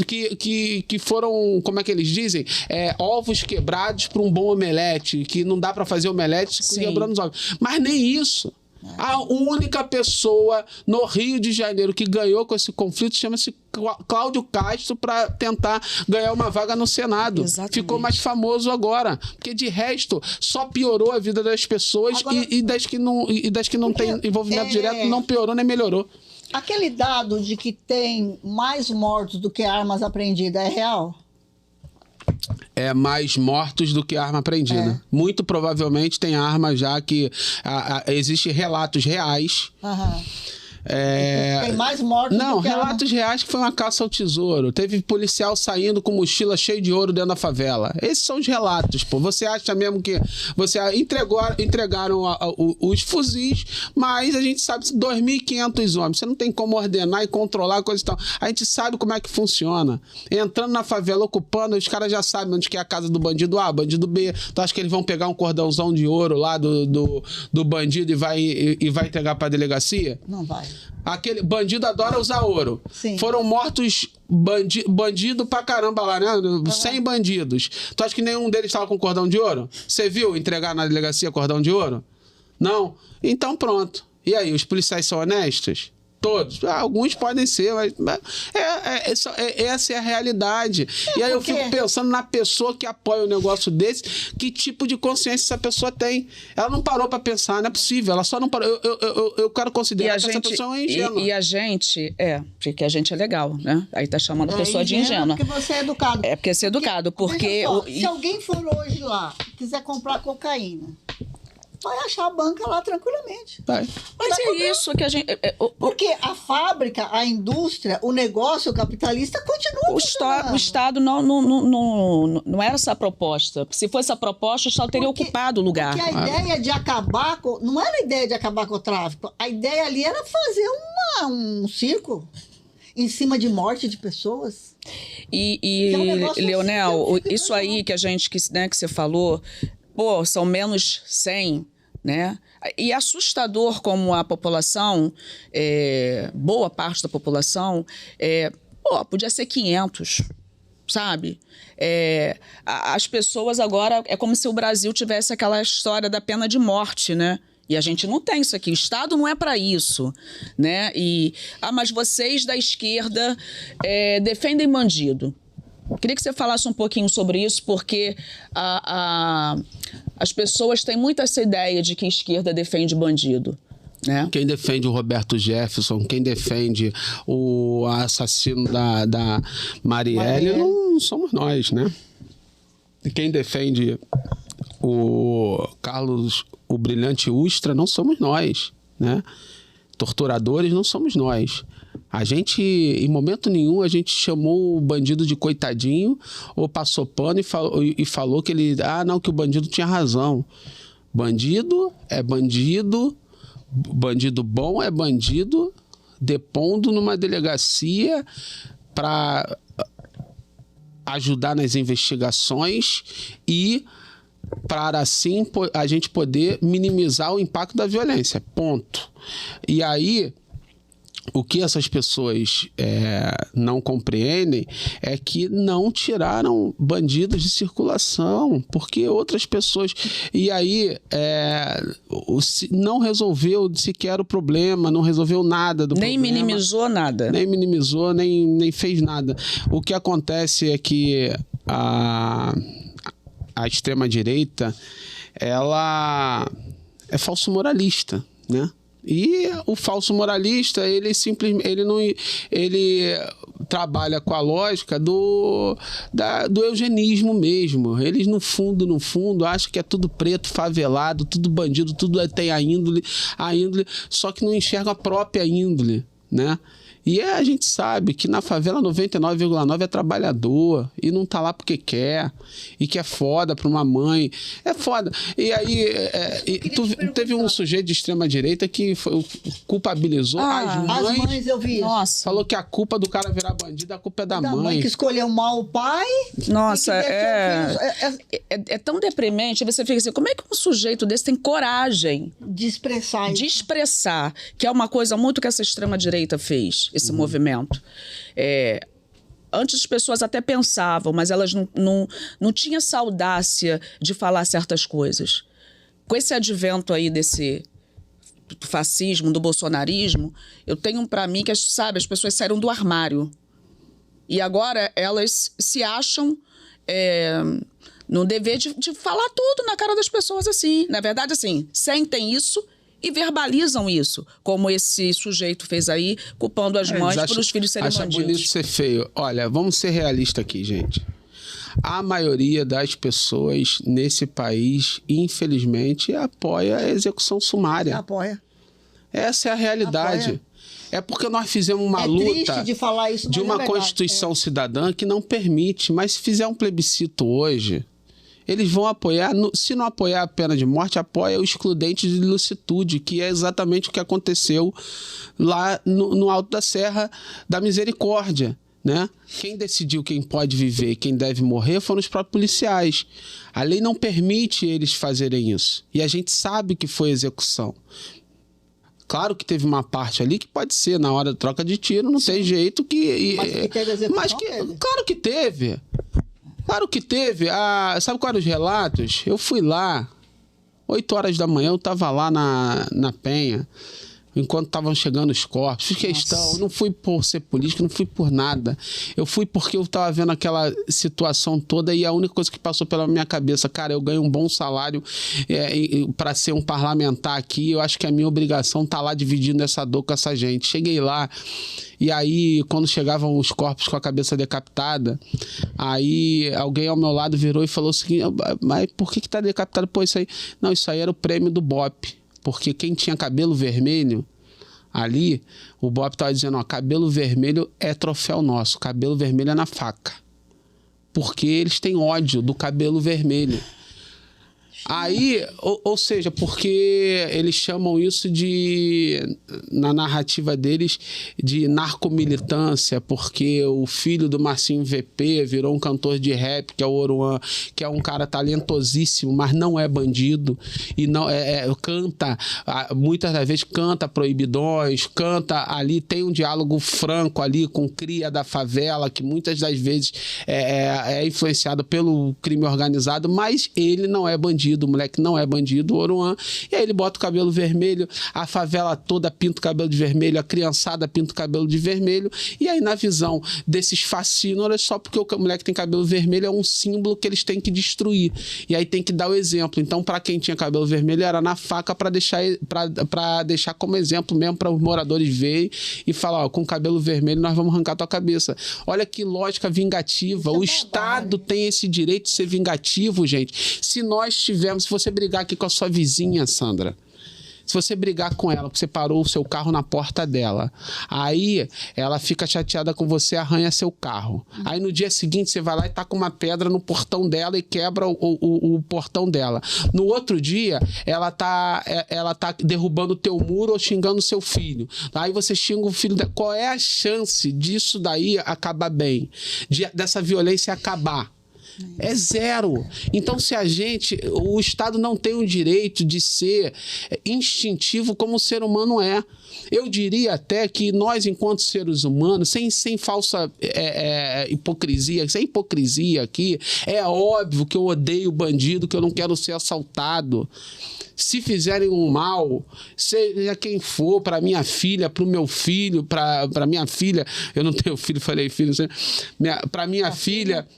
que foram, como é que eles dizem? Ovos quebrados para um bom omelete, que não dá para fazer omelete quebrando os ovos. Mas nem isso. A única pessoa no Rio de Janeiro que ganhou com esse conflito chama-se Cláudio Castro, para tentar ganhar uma vaga no Senado. Exatamente. Ficou mais famoso agora, porque de resto só piorou a vida das pessoas. Agora, e das que não tem envolvimento direto não piorou nem melhorou. Aquele dado de que tem mais mortos do que armas apreendidas é real? É mais mortos do que arma apreendida. Muito provavelmente tem arma já que... Existem relatos reais Tem mais mortos Não, do que relatos reais que foi uma caça ao tesouro. Teve policial saindo com mochila cheia de ouro dentro da favela. Esses são os relatos, pô. Você acha mesmo que entregaram os fuzis, mas a gente sabe que 2.500 homens. Você não tem como ordenar e controlar a coisa e tal. A gente sabe como é que funciona. Entrando na favela, ocupando, os caras já sabem onde que é a casa do bandido A, bandido B. Tu acha que eles vão pegar um cordãozão de ouro lá do bandido e vai entregar pra delegacia? Não vai. Aquele bandido adora usar ouro. Sim. Foram mortos bandido pra caramba lá, né? 100 bandidos. Tu acha que nenhum deles estava com cordão de ouro? Você viu entregar na delegacia cordão de ouro? Não? Então pronto. E aí, os policiais são honestos? Todos. Alguns podem ser, mas essa é a realidade. E aí eu fico pensando na pessoa que apoia um negócio desse, que tipo de consciência essa pessoa tem. Ela não parou para pensar, não é possível. Ela só não parou. Eu quero considerar que essa pessoa é ingênua. E a gente, porque a gente é legal, né? Aí tá chamando a pessoa de ingênua. Porque você é educado. É porque ser educado, porque... Se alguém for hoje lá, quiser comprar cocaína, vai achar a banca lá tranquilamente. Vai. Mas é isso que a gente... Porque a fábrica, a indústria, o negócio, o capitalista continua o Estado não era essa a proposta. Se fosse a proposta, o Estado teria ocupado o lugar. Porque a ideia de acabar com... Não era a ideia de acabar com o tráfico. A ideia ali era fazer um circo em cima de morte de pessoas. Leonel, isso aí que você falou, pô, são menos 100, né? E assustador como a população, boa parte da população, podia ser 500, sabe? As pessoas agora, é como se o Brasil tivesse aquela história da pena de morte, né? E a gente não tem isso aqui. O Estado não é para isso, né? Mas vocês da esquerda defendem bandido. Queria que você falasse um pouquinho sobre isso, porque as pessoas têm muito essa ideia de que a esquerda defende bandido, né? Quem defende o Roberto Jefferson, quem defende o assassino da Marielle, não somos nós, né? E quem defende o Carlos, o brilhante Ustra, não somos nós, né? Torturadores não somos nós. A gente, em momento nenhum, a gente chamou o bandido de coitadinho ou passou pano e falou que ele... que o bandido tinha razão. Bandido é bandido, bandido bom é bandido, depondo numa delegacia para ajudar nas investigações e para assim a gente poder minimizar o impacto da violência. Ponto. E aí... O que essas pessoas não compreendem é que não tiraram bandidos de circulação, porque outras pessoas... E aí não resolveu sequer o problema, não resolveu nada do problema. Nem minimizou nada. Nem minimizou, nem fez nada. O que acontece é que a extrema-direita, ela é falso moralista, né? E o falso moralista, ele trabalha com a lógica do eugenismo mesmo. Eles, no fundo, acham que é tudo preto, favelado, tudo bandido, tudo tem a índole, só que não enxerga a própria índole, né? E a gente sabe que na favela 99,9% é trabalhador e não tá lá porque quer e que é foda pra uma mãe. É foda. E aí teve um sujeito de extrema direita que culpabilizou as mães. Eu vi. Nossa. Falou que a culpa do cara virar bandido, a culpa é da mãe. Que escolheu mal o pai. Nossa, é tão deprimente. Você fica assim, como é que um sujeito desse tem coragem de expressar isso? De expressar, que é uma coisa muito que essa extrema direita fez. Esse movimento. Antes as pessoas até pensavam, mas elas não tinham essa audácia de falar certas coisas. Com esse advento aí desse fascismo, do bolsonarismo, eu tenho para mim que, as pessoas saíram do armário. E agora elas se acham no dever de falar tudo na cara das pessoas assim. Na verdade, assim, sentem isso e verbalizam isso, como esse sujeito fez aí, culpando as mães por os filhos serem bandidos. Acha bonito ser feio. Olha, vamos ser realistas aqui, gente. A maioria das pessoas nesse país, infelizmente, apoia a execução sumária. Apoia. Essa é a realidade. Apoia. É porque nós fizemos uma É luta triste de falar isso, de mas uma é verdade. Constituição cidadã que não permite, mas se fizer um plebiscito hoje, eles vão apoiar, se não apoiar a pena de morte, apoia o excludente de ilicitude, que é exatamente o que aconteceu lá no Alto da Serra da Misericórdia, né? Quem decidiu quem pode viver e quem deve morrer foram os próprios policiais. A lei não permite eles fazerem isso. E a gente sabe que foi execução. Claro que teve uma parte ali que pode ser na hora da troca de tiro, não tem jeito que... Mas que teve execução, teve. Claro que teve. Claro que teve. Sabe quais eram os relatos? Eu fui lá, 8 horas da manhã, eu estava lá na Penha, enquanto estavam chegando os corpos. Fiz questão, eu não fui por ser político, não fui por nada. Eu fui porque eu estava vendo aquela situação toda e a única coisa que passou pela minha cabeça, cara, eu ganho um bom salário para ser um parlamentar aqui, eu acho que a minha obrigação tá lá dividindo essa dor com essa gente. Cheguei lá e aí, quando chegavam os corpos com a cabeça decapitada, aí alguém ao meu lado virou e falou o seguinte: mas por que tá decapitado? Pô, isso aí... Não, isso aí era o prêmio do BOP. Porque quem tinha cabelo vermelho ali, o Bob estava dizendo, ó, cabelo vermelho é troféu nosso, cabelo vermelho é na faca. Porque eles têm ódio do cabelo vermelho. Aí, ou seja, porque eles chamam isso de, na narrativa deles, de narcomilitância, porque o filho do Marcinho VP virou um cantor de rap, que é o Oruan, que é um cara talentosíssimo, mas não é bandido, e não canta, muitas das vezes canta proibidões, canta ali, tem um diálogo franco ali com cria da favela, que muitas das vezes é influenciado pelo crime organizado, mas ele não é bandido. O moleque não é bandido, o Oruan, e aí ele bota o cabelo vermelho, a favela toda pinta o cabelo de vermelho, a criançada pinta o cabelo de vermelho, e aí na visão desses fascínoras, só porque o moleque tem cabelo vermelho é um símbolo que eles têm que destruir, e aí tem que dar o exemplo. Então, para quem tinha cabelo vermelho, era na faca para deixar como exemplo mesmo para os moradores verem e falar, ó, com cabelo vermelho nós vamos arrancar tua cabeça. Olha que lógica vingativa. O Estado tem esse direito de ser vingativo, gente. Se nós tivermos, se você brigar aqui com a sua vizinha, Sandra, se você brigar com ela, porque você parou o seu carro na porta dela, aí ela fica chateada com você, arranha seu carro. Aí no dia seguinte você vai lá e tá com uma pedra no portão dela e quebra o portão dela. No outro dia, ela tá derrubando o teu muro ou xingando o seu filho. Aí você xinga o filho dela. Qual é a chance disso daí acabar bem? Dessa violência acabar? É zero. Então, o Estado não tem o direito de ser instintivo como o ser humano é. Eu diria até que nós, enquanto seres humanos, sem falsa hipocrisia, sem hipocrisia aqui, é óbvio que eu odeio bandido, que eu não quero ser assaltado. Se fizerem um mal, seja quem for, para minha filha, para o meu filho, para minha filha, eu não tenho filho, falei filho, para minha filha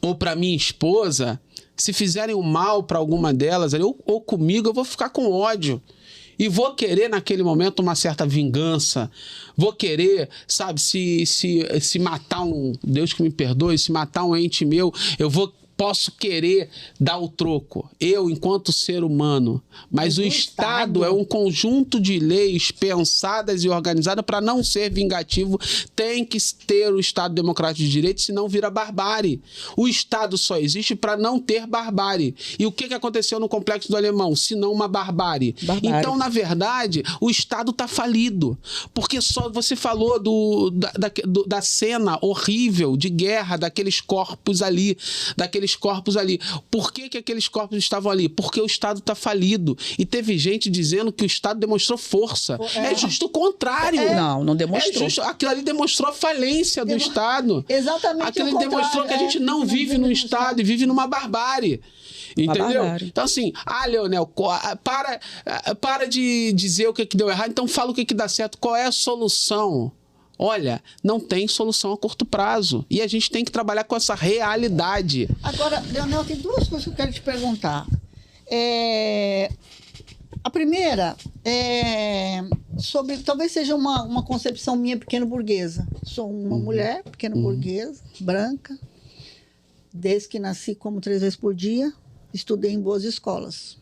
ou para minha esposa, se fizerem um mal para alguma delas, ou comigo, eu vou ficar com ódio. E vou querer, naquele momento, uma certa vingança. Vou querer, sabe, se matar Deus que me perdoe, se matar um ente meu, posso querer dar o troco, eu enquanto ser humano, mas o Estado é um conjunto de leis pensadas e organizadas para não ser vingativo. Tem que ter o Estado democrático de direito, senão vira barbárie. O Estado só existe para não ter barbárie. E o que aconteceu no Complexo do Alemão? Se não uma barbárie. Então, na verdade, o Estado está falido, porque só você falou da cena horrível de guerra, daqueles corpos ali. Por que aqueles corpos estavam ali? Porque o Estado está falido. E teve gente dizendo que o Estado demonstrou força. É justo o contrário. Não demonstrou. Aquilo ali demonstrou a falência do Estado. Exatamente. Aquilo ali demonstrou que a gente não vive no Estado e vive numa barbárie. Entendeu? Então, assim, Leonel, para de dizer o que deu errado, então fala o que dá certo. Qual é a solução? Olha, não tem solução a curto prazo. E a gente tem que trabalhar com essa realidade. Agora, Leonel, tem duas coisas que eu quero te perguntar. A primeira é sobre, talvez seja uma concepção minha pequena burguesa. Sou uma mulher pequena burguesa, branca, desde que nasci, como 3 vezes por dia, estudei em boas escolas.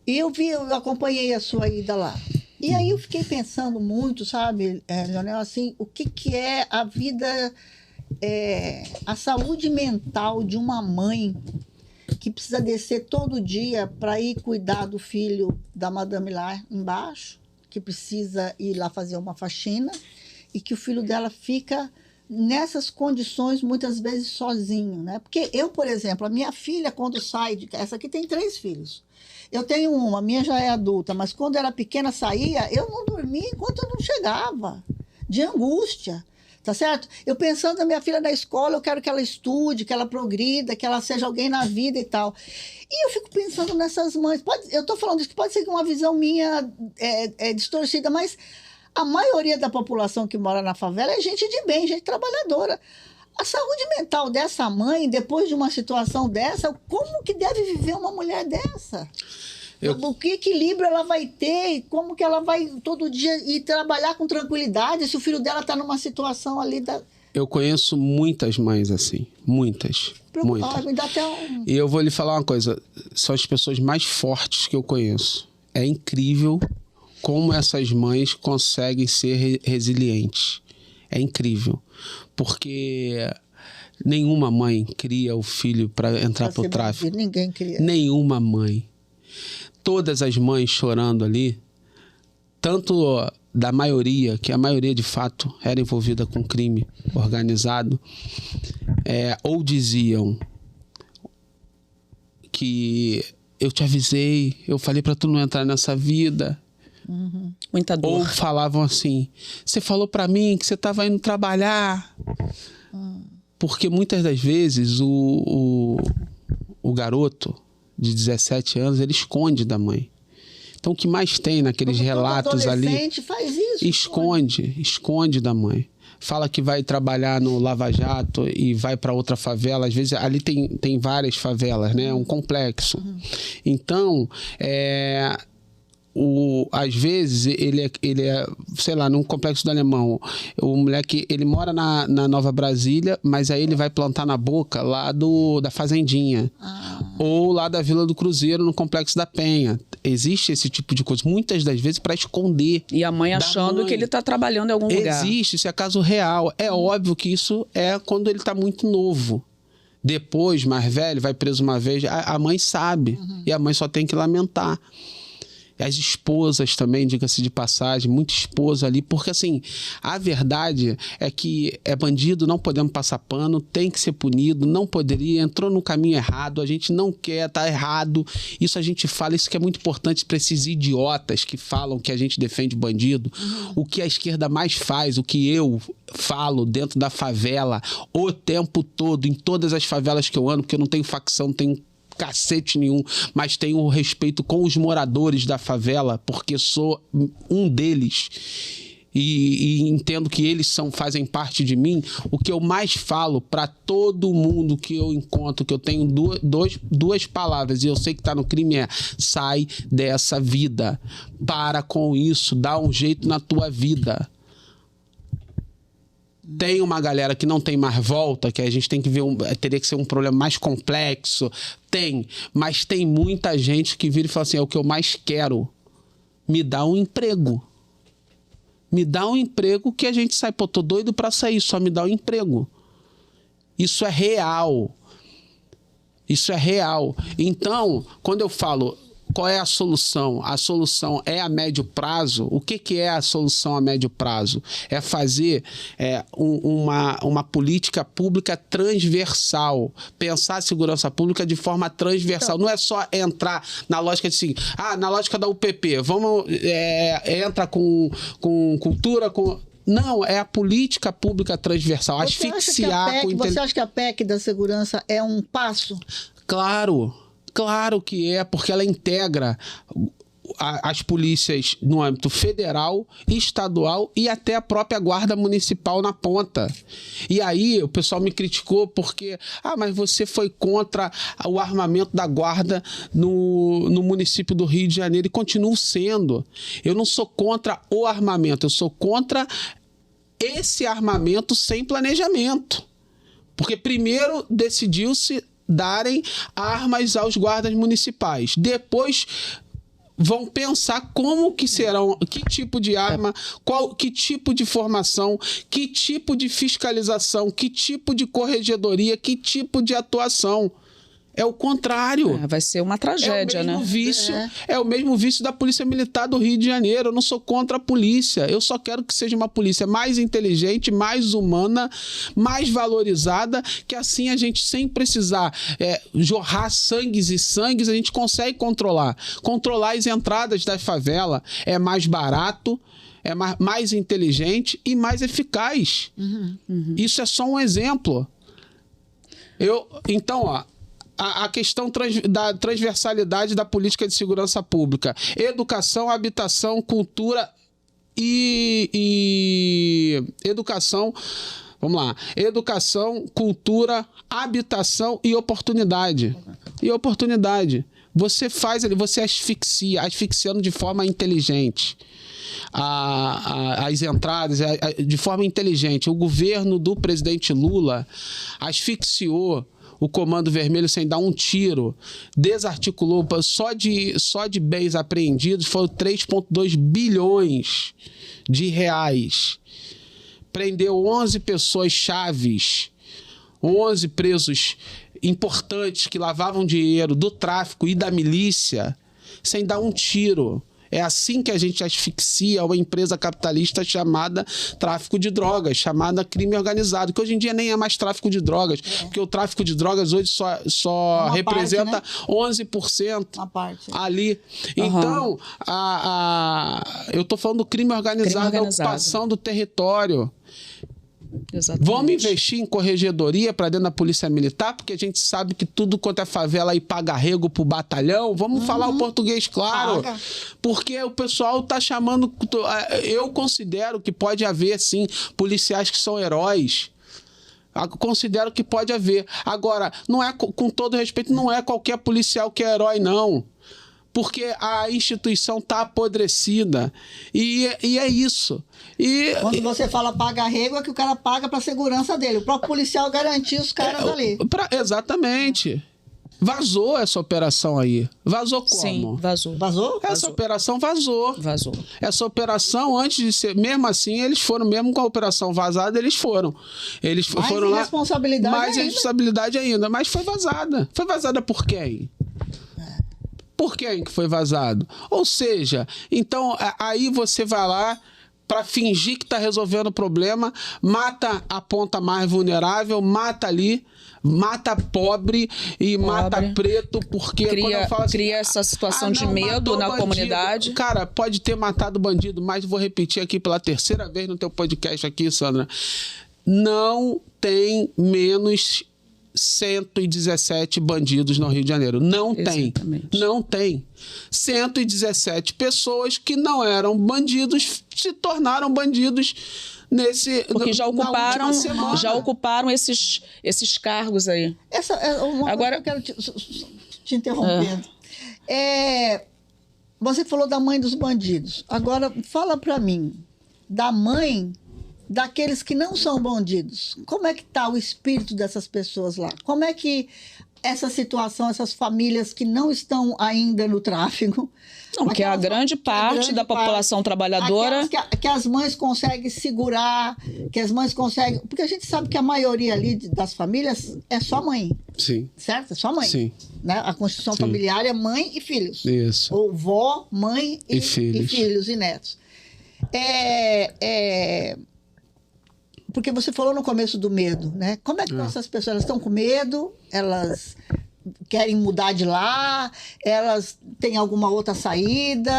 E eu acompanhei a sua ida lá. E aí eu fiquei pensando muito, sabe, Leonel, assim, o que é a vida, a saúde mental de uma mãe que precisa descer todo dia para ir cuidar do filho da Madame lá embaixo, que precisa ir lá fazer uma faxina, e que o filho dela fica nessas condições muitas vezes sozinho, né? Porque eu, por exemplo, a minha filha quando sai de casa, essa aqui tem 3 filhos. Eu tenho uma, a minha já é adulta, mas quando era pequena saía, eu não dormia enquanto eu não chegava, de angústia, tá certo? Eu pensando na minha filha na escola, eu quero que ela estude, que ela progrida, que ela seja alguém na vida e tal. E eu fico pensando nessas mães. Eu estou falando isso que pode ser que uma visão minha distorcida, mas a maioria da população que mora na favela é gente de bem, gente trabalhadora. A saúde mental dessa mãe, depois de uma situação dessa, como que deve viver uma mulher dessa? O que equilíbrio ela vai ter? Como que ela vai todo dia ir trabalhar com tranquilidade se o filho dela está numa situação ali da... Eu conheço muitas mães assim, muitas. Me dá até um... E eu vou lhe falar uma coisa, são as pessoas mais fortes que eu conheço. É incrível como essas mães conseguem ser resilientes. É incrível. Porque nenhuma mãe cria o filho para entrar para o tráfico. Ninguém cria. Nenhuma mãe. Todas as mães chorando ali, tanto da maioria, que a maioria de fato era envolvida com crime organizado, ou diziam que eu te avisei, eu falei para tu não entrar nessa vida. Uhum. Muita dor. Ou falavam assim, você falou para mim que você estava indo trabalhar. Porque muitas das vezes o garoto de 17 anos, ele esconde da mãe. Então o que mais tem naqueles relatos ali, faz isso, esconde da mãe. Fala que vai trabalhar no Lava Jato e vai para outra favela. Às vezes ali tem várias favelas, né? Um complexo. Então, às vezes ele é, sei lá, num complexo do Alemão, o moleque, ele mora na Nova Brasília, mas aí ele vai plantar na Boca lá da Fazendinha, ou lá da Vila do Cruzeiro, no Complexo da Penha. Existe esse tipo de coisa, muitas das vezes para esconder. E a mãe achando que ele está trabalhando em algum lugar. Existe, isso é caso real. É óbvio que isso é quando ele está muito novo. Depois, mais velho, vai preso uma vez, a mãe sabe, e a mãe só tem que lamentar. As esposas também, diga-se de passagem, muita esposa ali, porque assim, a verdade é que é bandido, não podemos passar pano, tem que ser punido, não poderia, entrou no caminho errado, a gente não quer, tá errado, isso a gente fala, isso que é muito importante para esses idiotas que falam que a gente defende bandido, o que a esquerda mais faz, o que eu falo dentro da favela, o tempo todo, em todas as favelas que eu ando, porque eu não tenho facção, não tenho cacete nenhum, mas tenho o respeito com os moradores da favela, porque sou um deles e entendo que eles fazem parte de mim. O que eu mais falo para todo mundo que eu encontro, que eu tenho duas palavras, e eu sei que tá no crime, sai dessa vida, para com isso, dá um jeito na tua vida. Tem uma galera que não tem mais volta, que a gente tem que ver, teria que ser um problema mais complexo. Tem, mas tem muita gente que vira e fala assim, é o que eu mais quero. Me dá um emprego. Me dá um emprego que a gente sai, pô, tô doido pra sair, só me dá um emprego. Isso é real. Isso é real. Então, quando eu falo... Qual é a solução? A solução é a médio prazo? O que é a solução a médio prazo? É fazer uma política pública transversal. Pensar a segurança pública de forma transversal. Não é só entrar na lógica de assim, na lógica da UPP, vamos entra com cultura, com... Não, é a política pública transversal. Asfixiar com... Você acha que a PEC da segurança é um passo? Claro que é, porque ela integra as polícias no âmbito federal, estadual e até a própria guarda municipal na ponta. E aí o pessoal me criticou porque, mas você foi contra o armamento da guarda no município do Rio de Janeiro, e continuo sendo. Eu não sou contra o armamento, eu sou contra esse armamento sem planejamento. Porque primeiro decidiu-se darem armas aos guardas municipais. Depois vão pensar como que serão, que tipo de arma, que tipo de formação, que tipo de fiscalização, que tipo de corregedoria, que tipo de atuação. É o contrário. Vai ser uma tragédia, né? É o mesmo vício da Polícia Militar do Rio de Janeiro. Eu não sou contra a polícia. Eu só quero que seja uma polícia mais inteligente, mais humana, mais valorizada, que assim a gente, sem precisar jorrar sangues e sangues, a gente consegue controlar. Controlar as entradas da favela é mais barato, é mais inteligente e mais eficaz. Isso é só um exemplo. Então, ó, a questão da transversalidade da política de segurança pública. Educação, habitação, cultura e educação. Vamos lá. Educação, cultura, habitação e oportunidade. E oportunidade. Você faz ali, você asfixiando de forma inteligente as entradas, de forma inteligente. O governo do presidente Lula asfixiou o Comando Vermelho sem dar um tiro, desarticulou, só de bens apreendidos foram 3,2 bilhões de reais. Prendeu 11 pessoas chaves, 11 presos importantes que lavavam dinheiro do tráfico e da milícia sem dar um tiro. É assim que a gente asfixia uma empresa capitalista chamada tráfico de drogas, chamada crime organizado, que hoje em dia nem é mais tráfico de drogas, porque o tráfico de drogas hoje só representa parte, né? 11% ali. Então, eu estou falando do crime organizado, da ocupação do território. Exatamente. Vamos investir em corregedoria para dentro da Polícia Militar, porque a gente sabe que tudo quanto é favela aí paga rego pro batalhão. Vamos falar o português claro. Porque o pessoal tá chamando... Eu considero que pode haver, sim, policiais que são heróis. Considero que pode haver. Agora, não é, com todo respeito, não é qualquer policial que é herói, não. Porque a instituição está apodrecida. E é isso. Quando você fala paga rego, é que o cara paga para a segurança dele. O próprio policial garantia os caras ali. Exatamente. Vazou essa operação aí. Vazou como? Sim, vazou. Vazou? Essa operação vazou. Vazou. Essa operação, antes de ser... Mesmo assim, eles foram. Mesmo com a operação vazada, eles foram. Eles foram lá... Mais responsabilidade ainda. Mas foi vazada. Foi vazada por quem? Por quem que foi vazado? Ou seja, então aí você vai lá para fingir que está resolvendo o problema, mata a ponta mais vulnerável, mata ali, mata pobre e mata preto, porque quando eu falo assim, cria essa situação de medo na comunidade. Cara, pode ter matado bandido, mas vou repetir aqui pela terceira vez no teu podcast aqui, Sandra. Não tem menos 117 bandidos no Rio de Janeiro. Não tem. Não tem. 117 pessoas que não eram bandidos se tornaram bandidos porque já ocuparam esses cargos aí. Essa é uma Agora coisa que eu quero te interrompendo. Você falou da mãe dos bandidos. Agora fala para mim da mãe daqueles que não são bandidos. Como é que está o espírito dessas pessoas lá? Como é que essa situação, essas famílias que não estão ainda no tráfico... Não, porque a grande parte da população trabalhadora... Que as mães conseguem segurar, que as mães conseguem... Porque a gente sabe que a maioria ali das famílias é só mãe. Sim. Certo? É só mãe. Sim. Né? A constituição familiar é mãe e filhos. Isso. Ou vó, mãe e filhos e netos. Porque você falou no começo do medo, né? Como é que essas pessoas? Elas estão com medo? Elas querem mudar de lá? Elas têm alguma outra saída?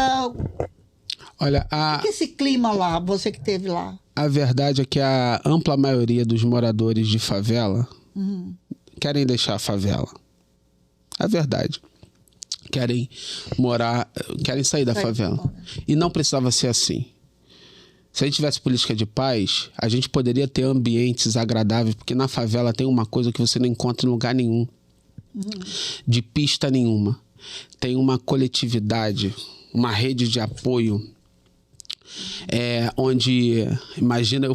Olha, que esse clima lá, você que esteve lá? A verdade é que a ampla maioria dos moradores de favela querem deixar a favela. A verdade. Querem sair da favela. E não precisava ser assim. Se a gente tivesse política de paz, a gente poderia ter ambientes agradáveis, porque na favela tem uma coisa que você não encontra em lugar nenhum, de pista nenhuma. Tem uma coletividade, uma rede de apoio, onde, imagina,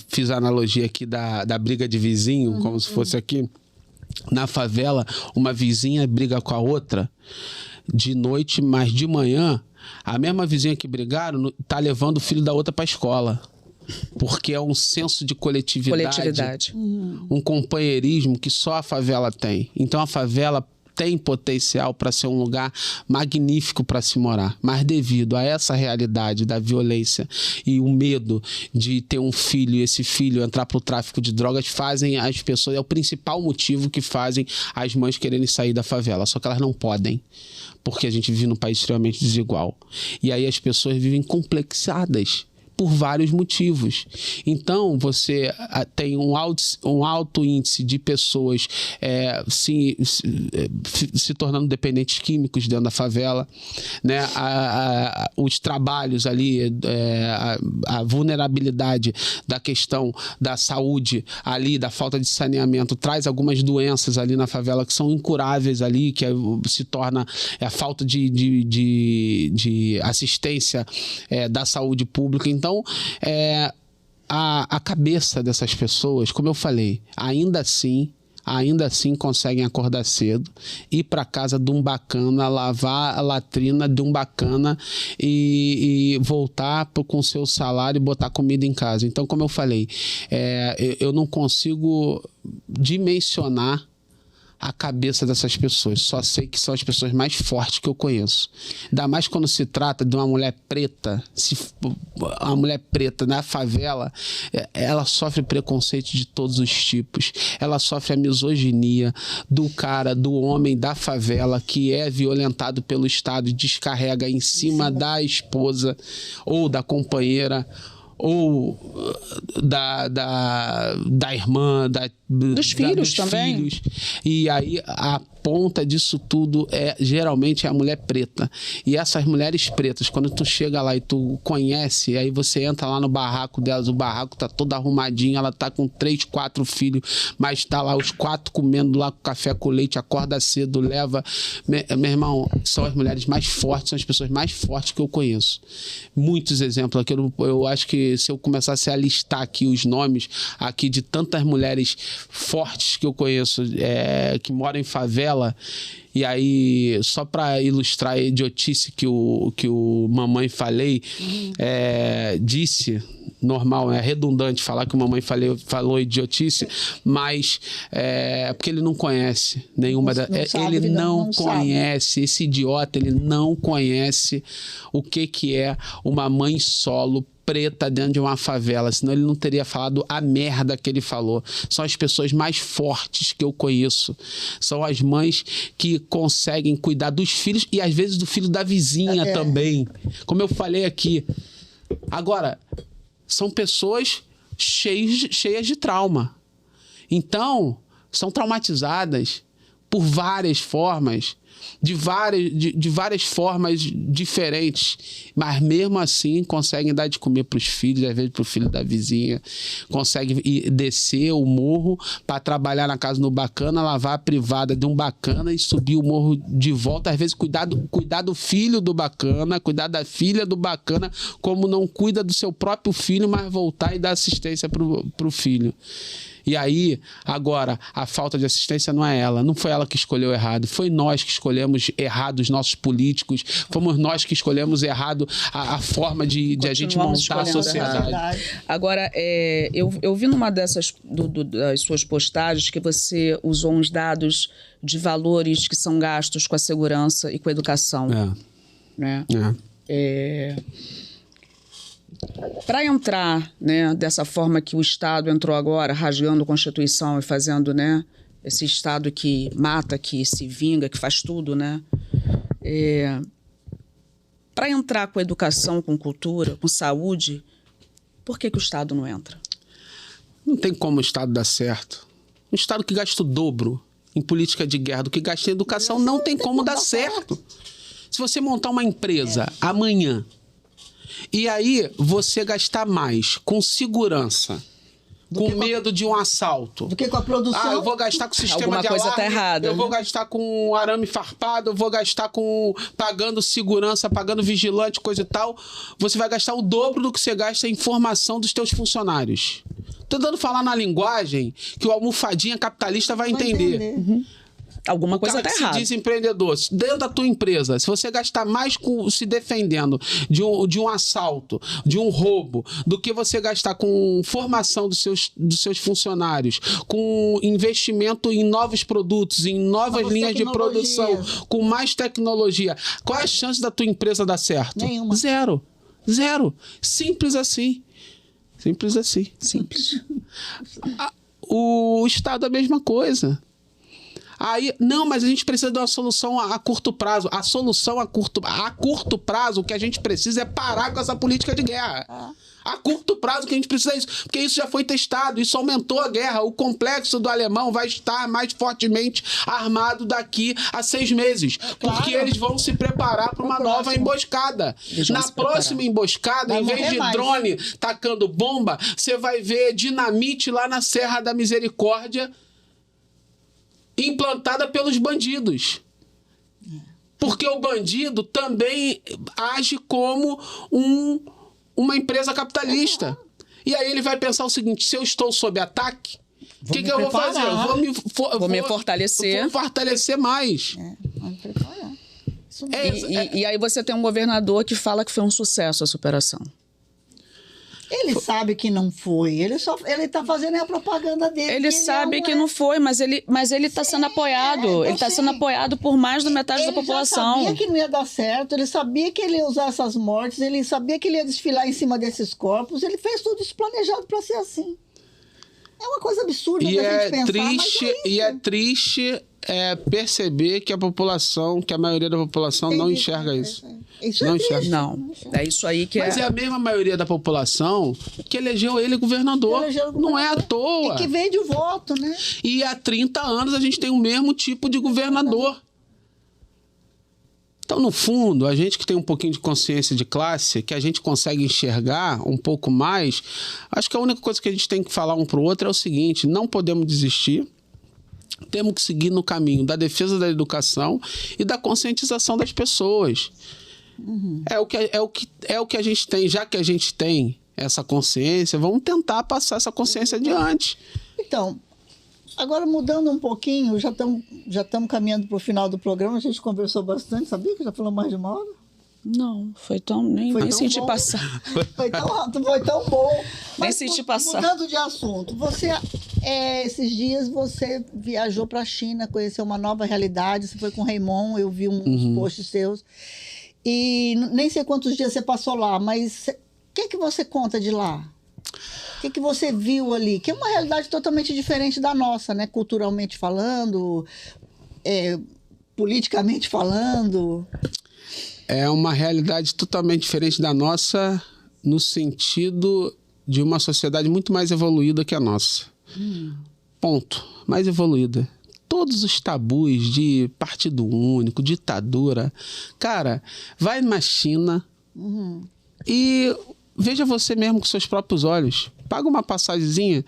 fiz a analogia aqui da briga de vizinho, como se fosse aqui. Na favela, uma vizinha briga com a outra de noite, mas de manhã, a mesma vizinha que brigaram tá levando o filho da outra para a escola. Porque é um senso de coletividade. Um companheirismo que só a favela tem. Então a favela tem potencial para ser um lugar magnífico para se morar, mas devido a essa realidade da violência e o medo de ter um filho e esse filho entrar para o tráfico de drogas, fazem as pessoas, é o principal motivo que fazem as mães quererem sair da favela, só que elas não podem, porque a gente vive num país extremamente desigual. E aí as pessoas vivem complexadas por vários motivos. Então, você tem um alto índice de pessoas se tornando dependentes químicos dentro da favela, né? Os trabalhos ali, a vulnerabilidade da questão da saúde ali, da falta de saneamento, traz algumas doenças ali na favela que são incuráveis ali, que se torna a falta de assistência da saúde pública. Então, a cabeça dessas pessoas, como eu falei, ainda assim conseguem acordar cedo, ir para casa de um bacana, lavar a latrina de um bacana e voltar com o seu salário e botar comida em casa. Então, como eu falei, eu não consigo dimensionar a cabeça dessas pessoas. Só sei que são as pessoas mais fortes que eu conheço. Ainda mais quando se trata de uma mulher preta. A mulher preta na favela, ela sofre preconceito de todos os tipos. Ela sofre a misoginia do homem da favela que é violentado pelo Estado e descarrega em cima da esposa ou da companheira ou da irmã, dos filhos também. Filhos. E aí a ponta disso tudo geralmente é a mulher preta. E essas mulheres pretas, quando tu chega lá e tu conhece, aí você entra lá no barraco delas, o barraco tá todo arrumadinho, ela tá com 3, 4 filhos, mas tá lá os 4 comendo lá com café com leite, acorda cedo, leva... Meu irmão, são as mulheres mais fortes, são as pessoas mais fortes que eu conheço. Muitos exemplos aqui, eu acho que se eu começasse a listar aqui os nomes aqui de tantas mulheres fortes que eu conheço, que moram em favela, e aí, só para ilustrar a idiotice que o Mamãe Falei disse, normal, é redundante falar que o Mamãe falou idiotice, mas porque ele não conhece nenhuma ele não conhece, esse idiota, ele não conhece o que é uma mãe solo preta dentro de uma favela, senão ele não teria falado a merda que ele falou. São as pessoas mais fortes que eu conheço. São as mães que conseguem cuidar dos filhos e às vezes do filho da vizinha também. Como eu falei aqui. Agora, são pessoas cheias de trauma. Então, são traumatizadas por várias formas, de várias formas diferentes, mas mesmo assim conseguem dar de comer para os filhos, às vezes para o filho da vizinha, conseguem descer o morro para trabalhar na casa do bacana, lavar a privada de um bacana e subir o morro de volta, às vezes cuidar do filho do bacana, cuidar da filha do bacana, como não cuida do seu próprio filho, mas voltar e dar assistência para o filho. E aí, agora, a falta de assistência não é ela, não foi ela que escolheu errado, foi nós que escolhemos errado os nossos políticos, fomos nós que escolhemos errado a forma de a gente montar a sociedade. Agora, eu vi numa dessas das suas postagens que você usou uns dados de valores que são gastos com a segurança e com a educação. Né? Para entrar, né, dessa forma que o Estado entrou agora, rasgando a Constituição e fazendo, né, esse Estado que mata, que se vinga, que faz tudo, né? Para entrar com educação, com cultura, com saúde, por que o Estado não entra? Não tem como o Estado dar certo. Um Estado que gasta o dobro em política de guerra do que gasta em educação não tem como dar certo. Se você montar uma empresa amanhã, e aí você gastar mais com segurança, com medo de um assalto, do que com a produção. Eu vou gastar com sistema alguma de alarme, coisa tá errada, eu né? vou gastar com arame farpado, eu vou gastar pagando segurança, pagando vigilante, coisa e tal. Você vai gastar o dobro do que você gasta em formação dos teus funcionários. Tô dando falar na linguagem que o almofadinha capitalista vai entender. Alguma O coisa cara tá que errada. se diz empreendedor, dentro da tua empresa, se você gastar mais se defendendo de um assalto, de um roubo, do que você gastar com formação dos seus funcionários, com investimento em novos produtos, em novas linhas de produção, com mais tecnologia, qual é a chance da tua empresa dar certo? Nenhuma. Zero. Zero. Simples assim. Simples assim. Simples. O Estado é a mesma coisa. Aí, não, mas a gente precisa de uma solução a curto prazo. A solução a curto prazo, o que a gente precisa é parar com essa política de guerra. A curto prazo que a gente precisa é isso, porque isso já foi testado, isso aumentou a guerra. O complexo do alemão vai estar mais fortemente armado daqui a 6 meses, porque eles vão se preparar para uma nova emboscada. Na próxima emboscada, em vez de drone tacando bomba, você vai ver dinamite lá na Serra da Misericórdia, implantada pelos bandidos. Porque o bandido também age como uma empresa capitalista. E aí ele vai pensar o seguinte: se eu estou sob ataque, o que eu vou fazer? Eu vou me fortalecer. Vou fortalecer mais. Vou me preparar. E aí você tem um governador que fala que foi um sucesso essa operação. Ele sabe que não foi. Ele está fazendo a propaganda dele. Ele sabe que não foi, mas ele está sendo apoiado. Ele está sendo apoiado por mais da metade da população. Ele sabia que não ia dar certo, ele sabia que ele ia usar essas mortes, ele sabia que ele ia desfilar em cima desses corpos. Ele fez tudo isso planejado para ser assim. É uma coisa absurda da gente pensar, triste, mas é isso. E é triste perceber que a maioria da população não enxerga isso. Isso não é enxerga. triste. Não, é isso aí que Mas é a mesma maioria da população que elegeu ele governador. Não é à toa. E que vende o voto, né? E há 30 anos a gente tem o mesmo tipo de governador. Então, no fundo, a gente que tem um pouquinho de consciência de classe, que a gente consegue enxergar um pouco mais, acho que a única coisa que a gente tem que falar um para o outro é o seguinte: não podemos desistir, temos que seguir no caminho da defesa da educação e da conscientização das pessoas. É o que a gente tem. Já que a gente tem essa consciência, vamos tentar passar essa consciência adiante. Então, agora mudando um pouquinho, já estamos caminhando para o final do programa. A gente conversou bastante, sabia que já falou mais de uma hora? Não, foi tão... Nem senti passar. Foi tão rápido, foi tão bom. Nem senti passar. Mudando de assunto, esses dias você viajou para a China, conheceu uma nova realidade, você foi com o Raymond, eu vi uns posts seus. E nem sei quantos dias você passou lá, mas o que você conta de lá? O que você viu ali? Que é uma realidade totalmente diferente da nossa, né? Culturalmente falando, politicamente falando. É uma realidade totalmente diferente da nossa, no sentido de uma sociedade muito mais evoluída que a nossa. Ponto. Mais evoluída. Todos os tabus de partido único, ditadura. Cara, vai na China e veja você mesmo com seus próprios olhos. Paga uma passagemzinha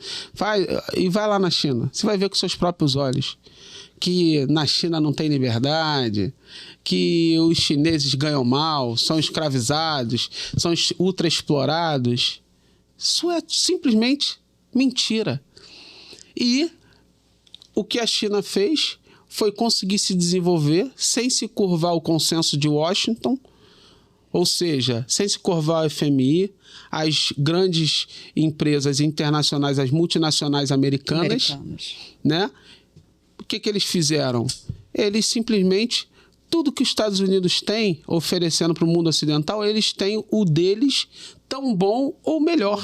e vai lá na China. Você vai ver com seus próprios olhos que na China não tem liberdade, que os chineses ganham mal, são escravizados, são ultra explorados. Isso é simplesmente mentira. E o que a China fez foi conseguir se desenvolver sem se curvar ao consenso de Washington, ou seja, sem se curvar ao FMI, as grandes empresas internacionais, as multinacionais americanas. Né? O que eles fizeram? Eles simplesmente, tudo que os Estados Unidos têm oferecendo para o mundo ocidental, eles têm o deles tão bom ou melhor.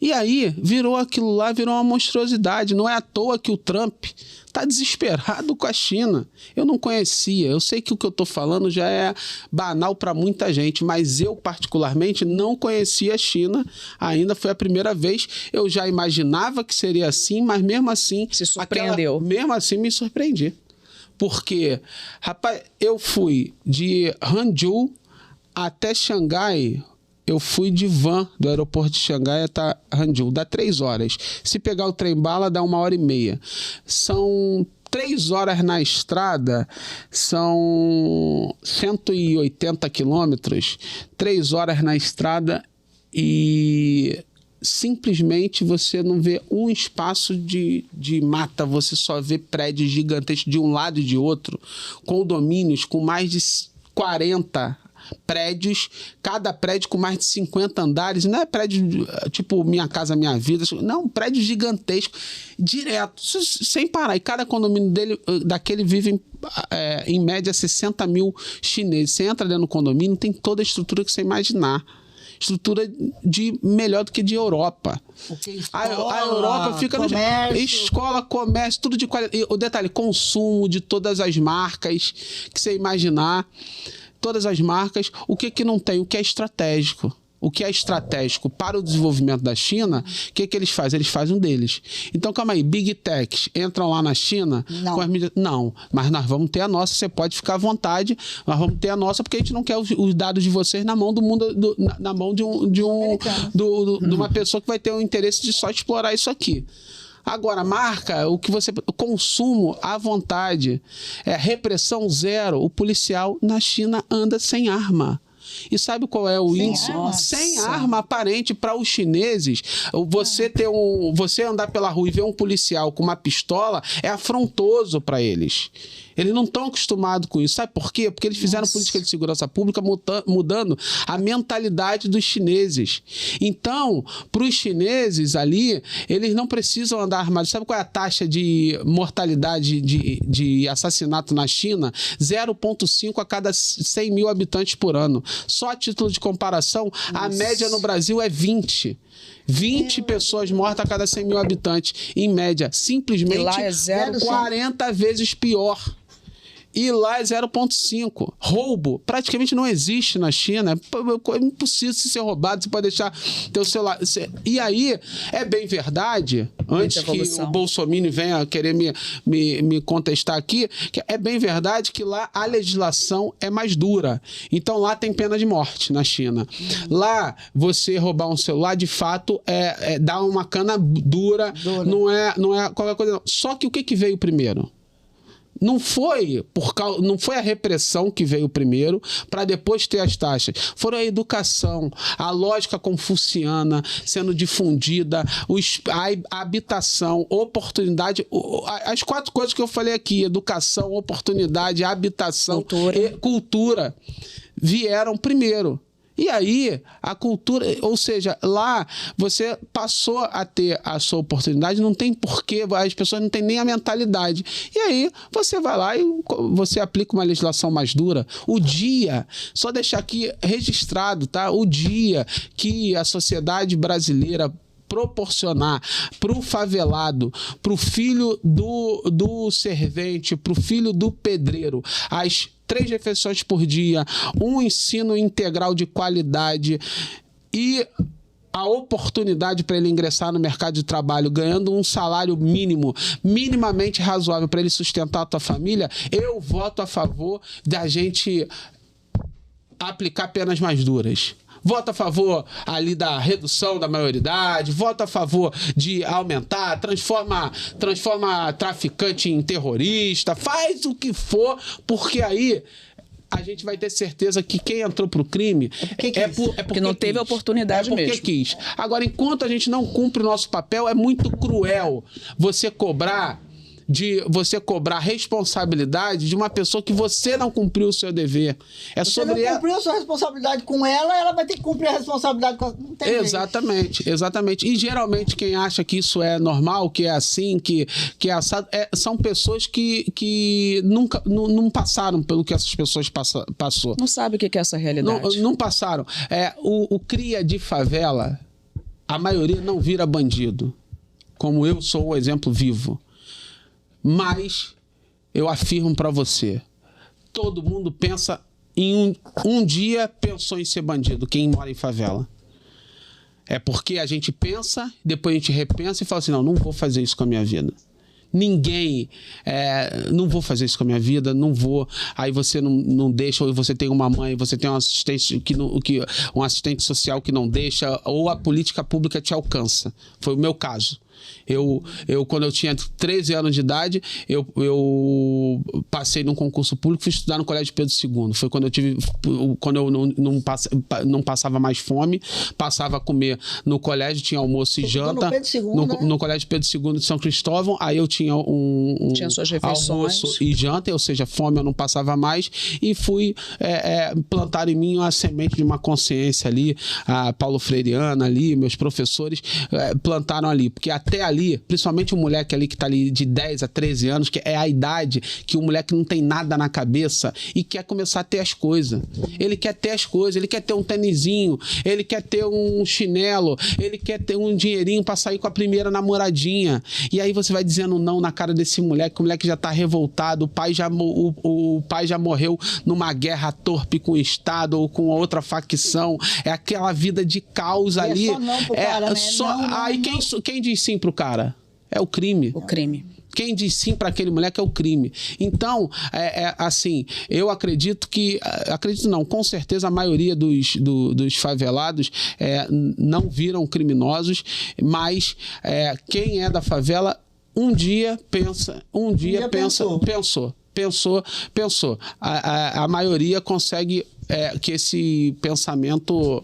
E aí, aquilo lá virou uma monstruosidade. Não é à toa que o Trump está desesperado com a China. Eu não conhecia. Eu sei que o que eu estou falando já é banal para muita gente, mas eu, particularmente, não conhecia a China. Ainda foi a primeira vez. Eu já imaginava que seria assim, mas mesmo assim... Se surpreendeu. Mesmo assim, me surpreendi. Porque, rapaz, eu fui de Hangzhou até Xangai... Eu fui de van do aeroporto de Xangai até Hangzhou. Dá 3 horas. Se pegar o trem-bala, dá 1h30. São 3 horas na estrada, são 180 quilômetros. 3 horas na estrada e simplesmente você não vê um espaço de mata, você só vê prédios gigantescos de um lado e de outro, condomínios com mais de 40 prédios, cada prédio com mais de 50 andares, não é prédio tipo Minha Casa Minha Vida, não, prédio gigantesco, direto, sem parar, e cada condomínio daquele vive em média 60 mil chineses. Você entra dentro do condomínio, tem toda a estrutura que você imaginar, estrutura melhor do que de Europa. Escola, a Europa fica escola, comércio, tudo de qualidade. O detalhe, consumo de todas as marcas que você imaginar, todas as marcas. O que não tem? O que é estratégico. O que é estratégico para o desenvolvimento da China, o que eles fazem? Eles fazem um deles. Então, calma aí, Big Techs entram lá na China com as mídias... Não, mas nós vamos ter a nossa, você pode ficar à vontade, nós vamos ter a nossa, porque a gente não quer os dados de vocês na mão do mundo, na mão de uma pessoa que vai ter o interesse de só explorar isso aqui. Agora, marca, o consumo à vontade, repressão zero. O policial na China anda sem arma. E sabe qual é o índice? Sem arma aparente para os chineses. Você andar pela rua e ver um policial com uma pistola é afrontoso para eles. Eles não estão acostumados com isso. Sabe por quê? Porque eles fizeram política de segurança pública mudando a mentalidade dos chineses. Então, para os chineses ali, eles não precisam andar armados. Sabe qual é a taxa de mortalidade de assassinato na China? 0,5 a cada 100 mil habitantes por ano. Só a título de comparação, a média no Brasil é 20. 20 pessoas mortas a cada 100 mil habitantes, em média. Simplesmente lá é 40 vezes pior. E lá é 0,5. Roubo praticamente não existe na China. É impossível ser roubado. Você pode deixar teu celular. E aí, é bem verdade, antes que o Bolsonaro venha querer me contestar aqui, que é bem verdade que lá a legislação é mais dura. Então lá tem pena de morte na China. Lá, você roubar um celular, de fato, dá uma cana dura. Não é qualquer coisa. Não. Só que o que veio primeiro? Não foi a repressão que veio primeiro para depois ter as taxas. Foram a educação, a lógica confuciana sendo difundida, a habitação, oportunidade, as 4 coisas que eu falei aqui, educação, oportunidade, habitação e cultura, vieram primeiro. E aí, a cultura, ou seja, lá você passou a ter a sua oportunidade, não tem porquê, as pessoas não têm nem a mentalidade. E aí, você vai lá e você aplica uma legislação mais dura. O dia, só deixar aqui registrado, tá? O dia que a sociedade brasileira proporcionar para o favelado, para o filho do servente, para o filho do pedreiro, as 3 refeições por dia, um ensino integral de qualidade e a oportunidade para ele ingressar no mercado de trabalho ganhando um salário mínimo, minimamente razoável para ele sustentar a tua família, eu voto a favor da gente aplicar penas mais duras. Voto a favor ali da redução da maioridade, voto a favor de aumentar, transforma traficante em terrorista, faz o que for, porque aí a gente vai ter certeza que quem entrou pro crime porque não teve oportunidade mesmo. Porque quis. Agora, enquanto a gente não cumpre o nosso papel, é muito cruel você cobrar responsabilidade de uma pessoa que você não cumpriu o seu dever. Você não cumpriu a sua responsabilidade com ela vai ter que cumprir a responsabilidade com ela. Não tem Exatamente. E geralmente quem acha que isso é normal, que é assim, que é assado, são pessoas que nunca não passaram pelo que essas pessoas passou. Não sabe o que é essa realidade. Não passaram. O cria de favela, a maioria não vira bandido. Como eu sou o exemplo vivo. Mas eu afirmo para você, todo mundo pensa um dia pensou em ser bandido, quem mora em favela. É porque a gente pensa, depois a gente repensa e fala assim, não vou fazer isso com a minha vida. Ninguém, não vou fazer isso com a minha vida, não vou. Aí você não deixa, ou você tem uma mãe, você tem um assistente um assistente social que não deixa, ou a política pública te alcança. Foi o meu caso. Quando eu tinha 13 anos de idade, eu passei num concurso público, fui estudar no Colégio Pedro II. Foi quando eu não passava mais fome, passava a comer no colégio, tinha almoço e janta. No Pedro II, no Colégio Pedro II de São Cristóvão, aí eu tinha tinha suas refeições. Almoço e janta, ou seja, fome eu não passava mais, e fui plantar em mim uma semente de uma consciência ali, a Paulo Freireana ali, meus professores plantaram ali, porque até ali, principalmente o moleque ali que tá ali de 10 a 13 anos, que é a idade que o moleque não tem nada na cabeça e quer começar a ter as coisas. Ele quer ter as coisas, ele quer ter um tênisinho, ele quer ter um chinelo, ele quer ter um dinheirinho pra sair com a primeira namoradinha. E aí você vai dizendo não na cara desse moleque, o moleque já tá revoltado, o pai já morreu numa guerra torpe com o Estado ou com outra facção. É aquela vida de caos ali. Só não pro cara, né? Aí quem diz sim pro cara? É o crime. O crime. Quem diz sim para aquele moleque é o crime. Então, assim, eu acredito que... Acredito não, com certeza a maioria dos favelados não viram criminosos, mas quem é da favela um dia pensou. A maioria consegue que esse pensamento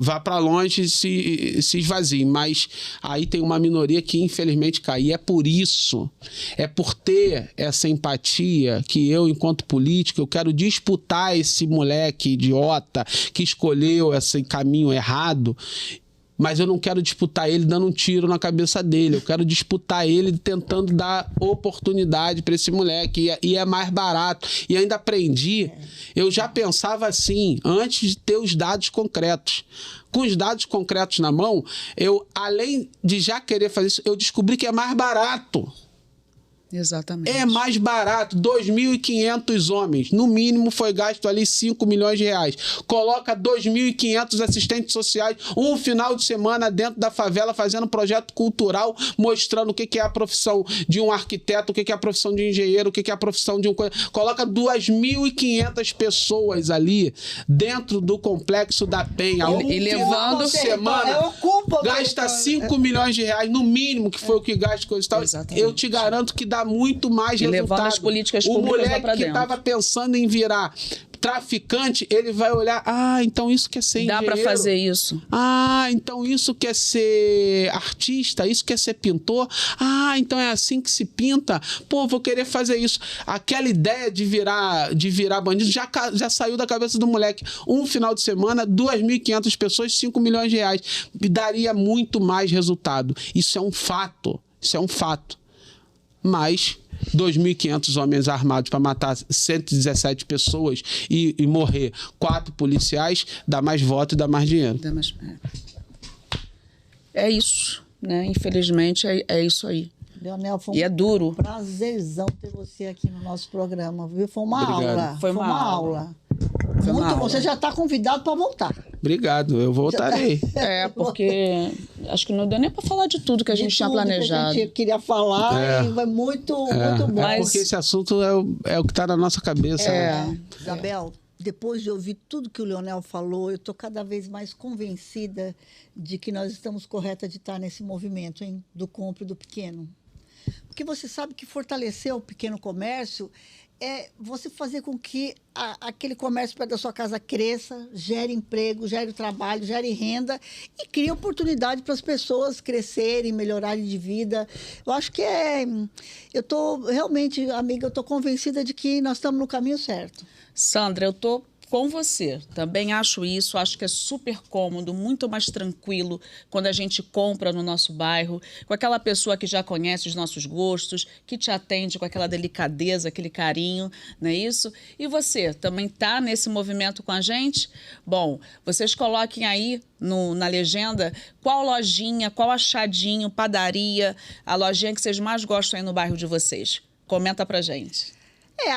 vá para longe e se esvazie, mas aí tem uma minoria que infelizmente cai. E é por isso, é por ter essa empatia que eu, enquanto político, eu quero disputar esse moleque idiota que escolheu esse caminho errado. Mas eu não quero disputar ele dando um tiro na cabeça dele. Eu quero disputar ele tentando dar oportunidade para esse moleque. E é mais barato. E ainda aprendi. Eu já pensava assim, antes de ter os dados concretos. Com os dados concretos na mão, eu, além de já querer fazer isso, eu descobri que é mais barato. Exatamente. É mais barato, 2.500 homens. No mínimo foi gasto ali 5 milhões de reais. Coloca 2.500 assistentes sociais um final de semana dentro da favela fazendo projeto cultural, mostrando o que é a profissão de um arquiteto, o que é a profissão de um engenheiro, o que é a profissão de um... Coloca 2.500 pessoas ali dentro do Complexo da Penha. E levando semana, gasta 5 milhões de reais, no mínimo, que foi o que gasta coisa e tal. Exatamente. Eu te garanto que dá muito mais resultado. Levando as políticas públicas lá pra dentro. O moleque que estava pensando em virar traficante, ele vai olhar, então isso quer ser engenheiro. Dá para fazer isso. Então isso quer ser artista, isso quer ser pintor. Então é assim que se pinta. Pô, vou querer fazer isso. Aquela ideia de virar bandido já saiu da cabeça do moleque. Um final de semana, 2.500 pessoas, 5 milhões de reais. E daria muito mais resultado. Isso é um fato. Mas 2.500 homens armados para matar 117 pessoas e morrer 4 policiais, dá mais voto e dá mais dinheiro. É isso, né? Infelizmente é isso aí. Leonel, foi e é duro. Um prazerzão ter você aqui no nosso programa, viu? Foi uma Obrigado. aula. Foi uma aula. Muito bom. Você já está convidado para voltar. Obrigado, eu voltarei. Porque acho que não deu nem para falar de tudo que a gente tinha planejado. Que a gente queria falar e foi muito bom. Porque esse assunto é o que está na nossa cabeça. Né? Isabel, depois de ouvir tudo que o Leonel falou, eu estou cada vez mais convencida de que nós estamos corretas de estar nesse movimento, hein? Do compra e do pequeno. Porque você sabe que fortalecer o pequeno comércio é você fazer com que aquele comércio perto da sua casa cresça, gere emprego, gere trabalho, gere renda e crie oportunidade para as pessoas crescerem, melhorarem de vida. Eu acho que eu estou realmente, amiga, eu estou convencida de que nós estamos no caminho certo. Sandra, eu estou com você. Também acho isso, acho que é super cômodo, muito mais tranquilo quando a gente compra no nosso bairro, com aquela pessoa que já conhece os nossos gostos, que te atende com aquela delicadeza, aquele carinho, não é isso? E você, também está nesse movimento com a gente? Bom, vocês coloquem aí na legenda qual lojinha, qual achadinho, padaria, a lojinha que vocês mais gostam aí no bairro de vocês. Comenta pra gente.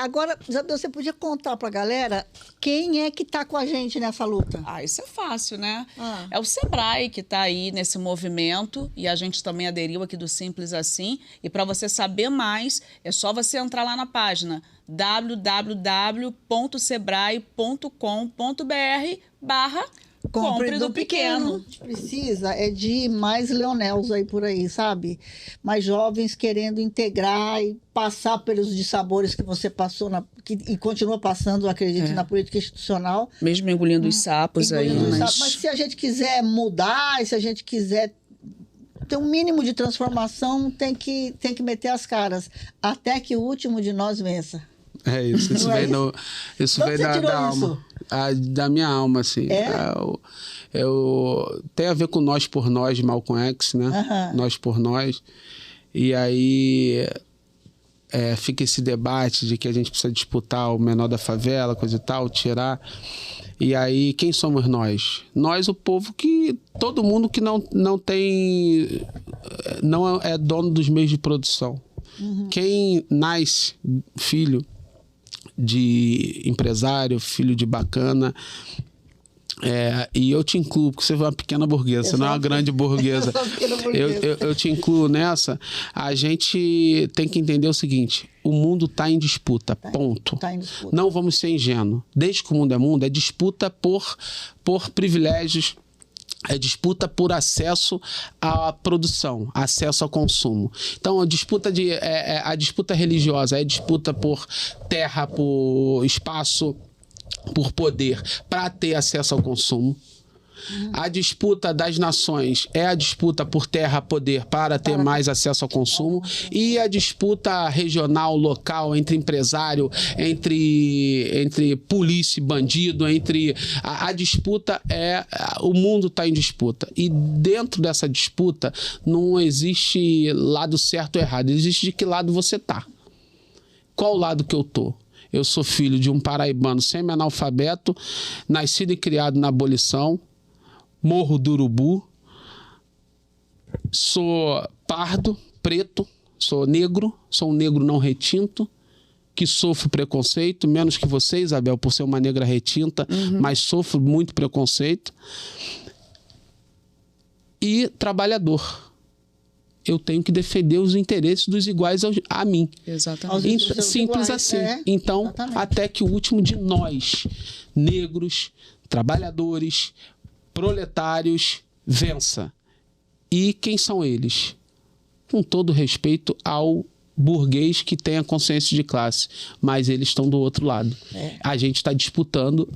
Agora, você podia contar pra galera quem é que tá com a gente nessa luta? Isso é fácil, né? É o Sebrae que tá aí nesse movimento e a gente também aderiu aqui do Simples Assim. E para você saber mais, é só você entrar lá na página www.sebrae.com.br/ compre do pequeno. Precisa de mais Leonels aí por aí, sabe? Mais jovens querendo integrar e passar pelos dissabores que você passou e continua passando, acredito, na política institucional. Mesmo engolindo os sapos aí. Mas se a gente quiser mudar, e se a gente quiser ter um mínimo de transformação, tem que meter as caras. Até que o último de nós vença. É isso. Isso veio da alma. Da minha alma, assim. Tem a ver com Nós por Nós, de Malcolm X, né? Nós por Nós. E aí fica esse debate de que a gente precisa disputar o menor da favela, coisa e tal, tirar. E aí, quem somos nós? Nós, o povo que... Todo mundo que não tem... Não é dono dos meios de produção. Quem nasce filho de empresário, filho de bacana... e eu te incluo, porque você é uma pequena burguesa, você não é uma grande burguesa. Eu te incluo nessa. A gente tem que entender o seguinte: o mundo está em disputa, ponto. Tá em disputa. Não vamos ser ingênuos. Desde que o mundo, é disputa por privilégios, é disputa por acesso à produção, acesso ao consumo. Então, a disputa religiosa é disputa por terra, por espaço, por poder, para ter acesso ao consumo. A disputa das nações é a disputa por terra, poder, para ter mais acesso ao consumo. E a disputa regional, local, entre empresário, entre polícia e bandido, a disputa o mundo está em disputa. E dentro dessa disputa não existe lado certo ou errado, existe de que lado você está. Qual lado que eu tô? Eu sou filho de um paraibano semi-analfabeto, nascido e criado na abolição, Morro do Urubu, sou pardo, preto, sou um negro não retinto, que sofro preconceito, menos que você, Isabel, por ser uma negra retinta, mas sofro muito preconceito. E trabalhador. Eu tenho que defender os interesses dos iguais a mim. Exatamente. Simples assim. Então, exatamente. Até que o último de nós, negros, trabalhadores, proletários, vença. E quem são eles? Com todo respeito ao burguês que tem a consciência de classe, mas eles estão do outro lado. A gente está disputando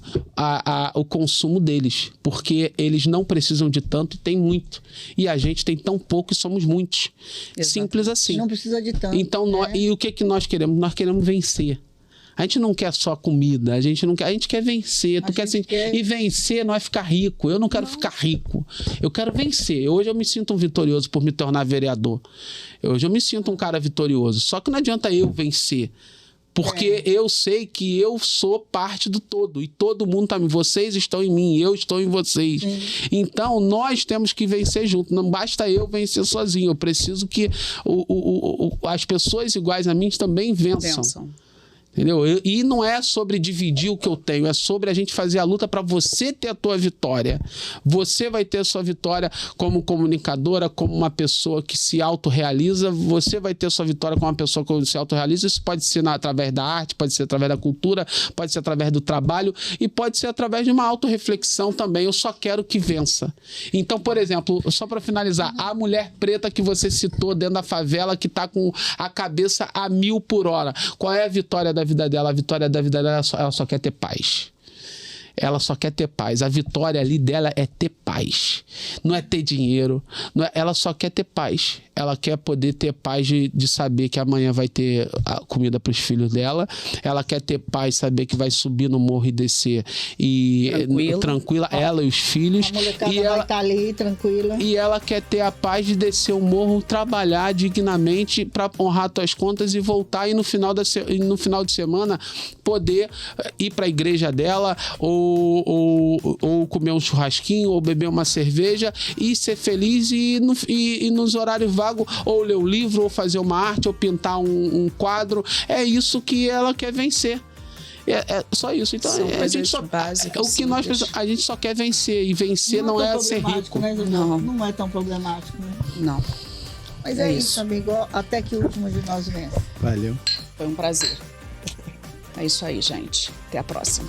o consumo deles, porque eles não precisam de tanto e tem muito. E a gente tem tão pouco e somos muitos. Exato. Simples assim. Não precisa de tanto. Então, e o que nós queremos? Nós queremos vencer. A gente não quer só comida, a gente quer vencer. E vencer não é ficar rico. Eu não quero ficar rico. Eu quero vencer. Hoje eu me sinto um vitorioso por me tornar vereador. Hoje eu me sinto um cara vitorioso. Só que não adianta eu vencer. Porque eu sei que eu sou parte do todo. E todo mundo tá. Vocês estão em mim, eu estou em vocês. Sim. Então, nós temos que vencer junto. Não basta eu vencer sozinho. Eu preciso que as pessoas iguais a mim também vençam. Entendeu? E não é sobre dividir o que eu tenho, é sobre a gente fazer a luta para você ter a tua vitória. Você vai ter a sua vitória como comunicadora, como uma pessoa que se autorrealiza. Você vai ter a sua vitória como uma pessoa que se autorrealiza. Isso pode ser através da arte, pode ser através da cultura, pode ser através do trabalho e pode ser através de uma autorreflexão também. Eu só quero que vença. Então, por exemplo, só para finalizar, a mulher preta que você citou dentro da favela que está com a cabeça a 1000 por hora. Qual é a vitória da vida dela? A vitória da vida dela, ela só quer ter paz. Ela só quer ter paz. A vitória ali dela é ter paz. Não é ter dinheiro. Ela só quer ter paz. Ela quer poder ter paz de saber que amanhã vai ter a comida para os filhos dela. Ela quer ter paz, saber que vai subir no morro e descer tranquila, ela e os filhos. A molecada vai estar ali, tranquila. E ela quer ter a paz de descer o morro, trabalhar dignamente para honrar suas contas e voltar e no final de semana poder ir para a igreja dela ou comer um churrasquinho ou beber uma cerveja e ser feliz e nos horários vagos ou ler um livro ou fazer uma arte ou pintar um quadro. É isso que ela quer vencer. É só isso. Então, a gente só, básicas, o que nós precisamos, a gente só quer vencer. E vencer não é ser rico. Né, não é tão problemático, né? Não. Mas é isso, amigo. Até que o último de nós vença. Valeu. Foi um prazer. É isso aí, gente. Até a próxima.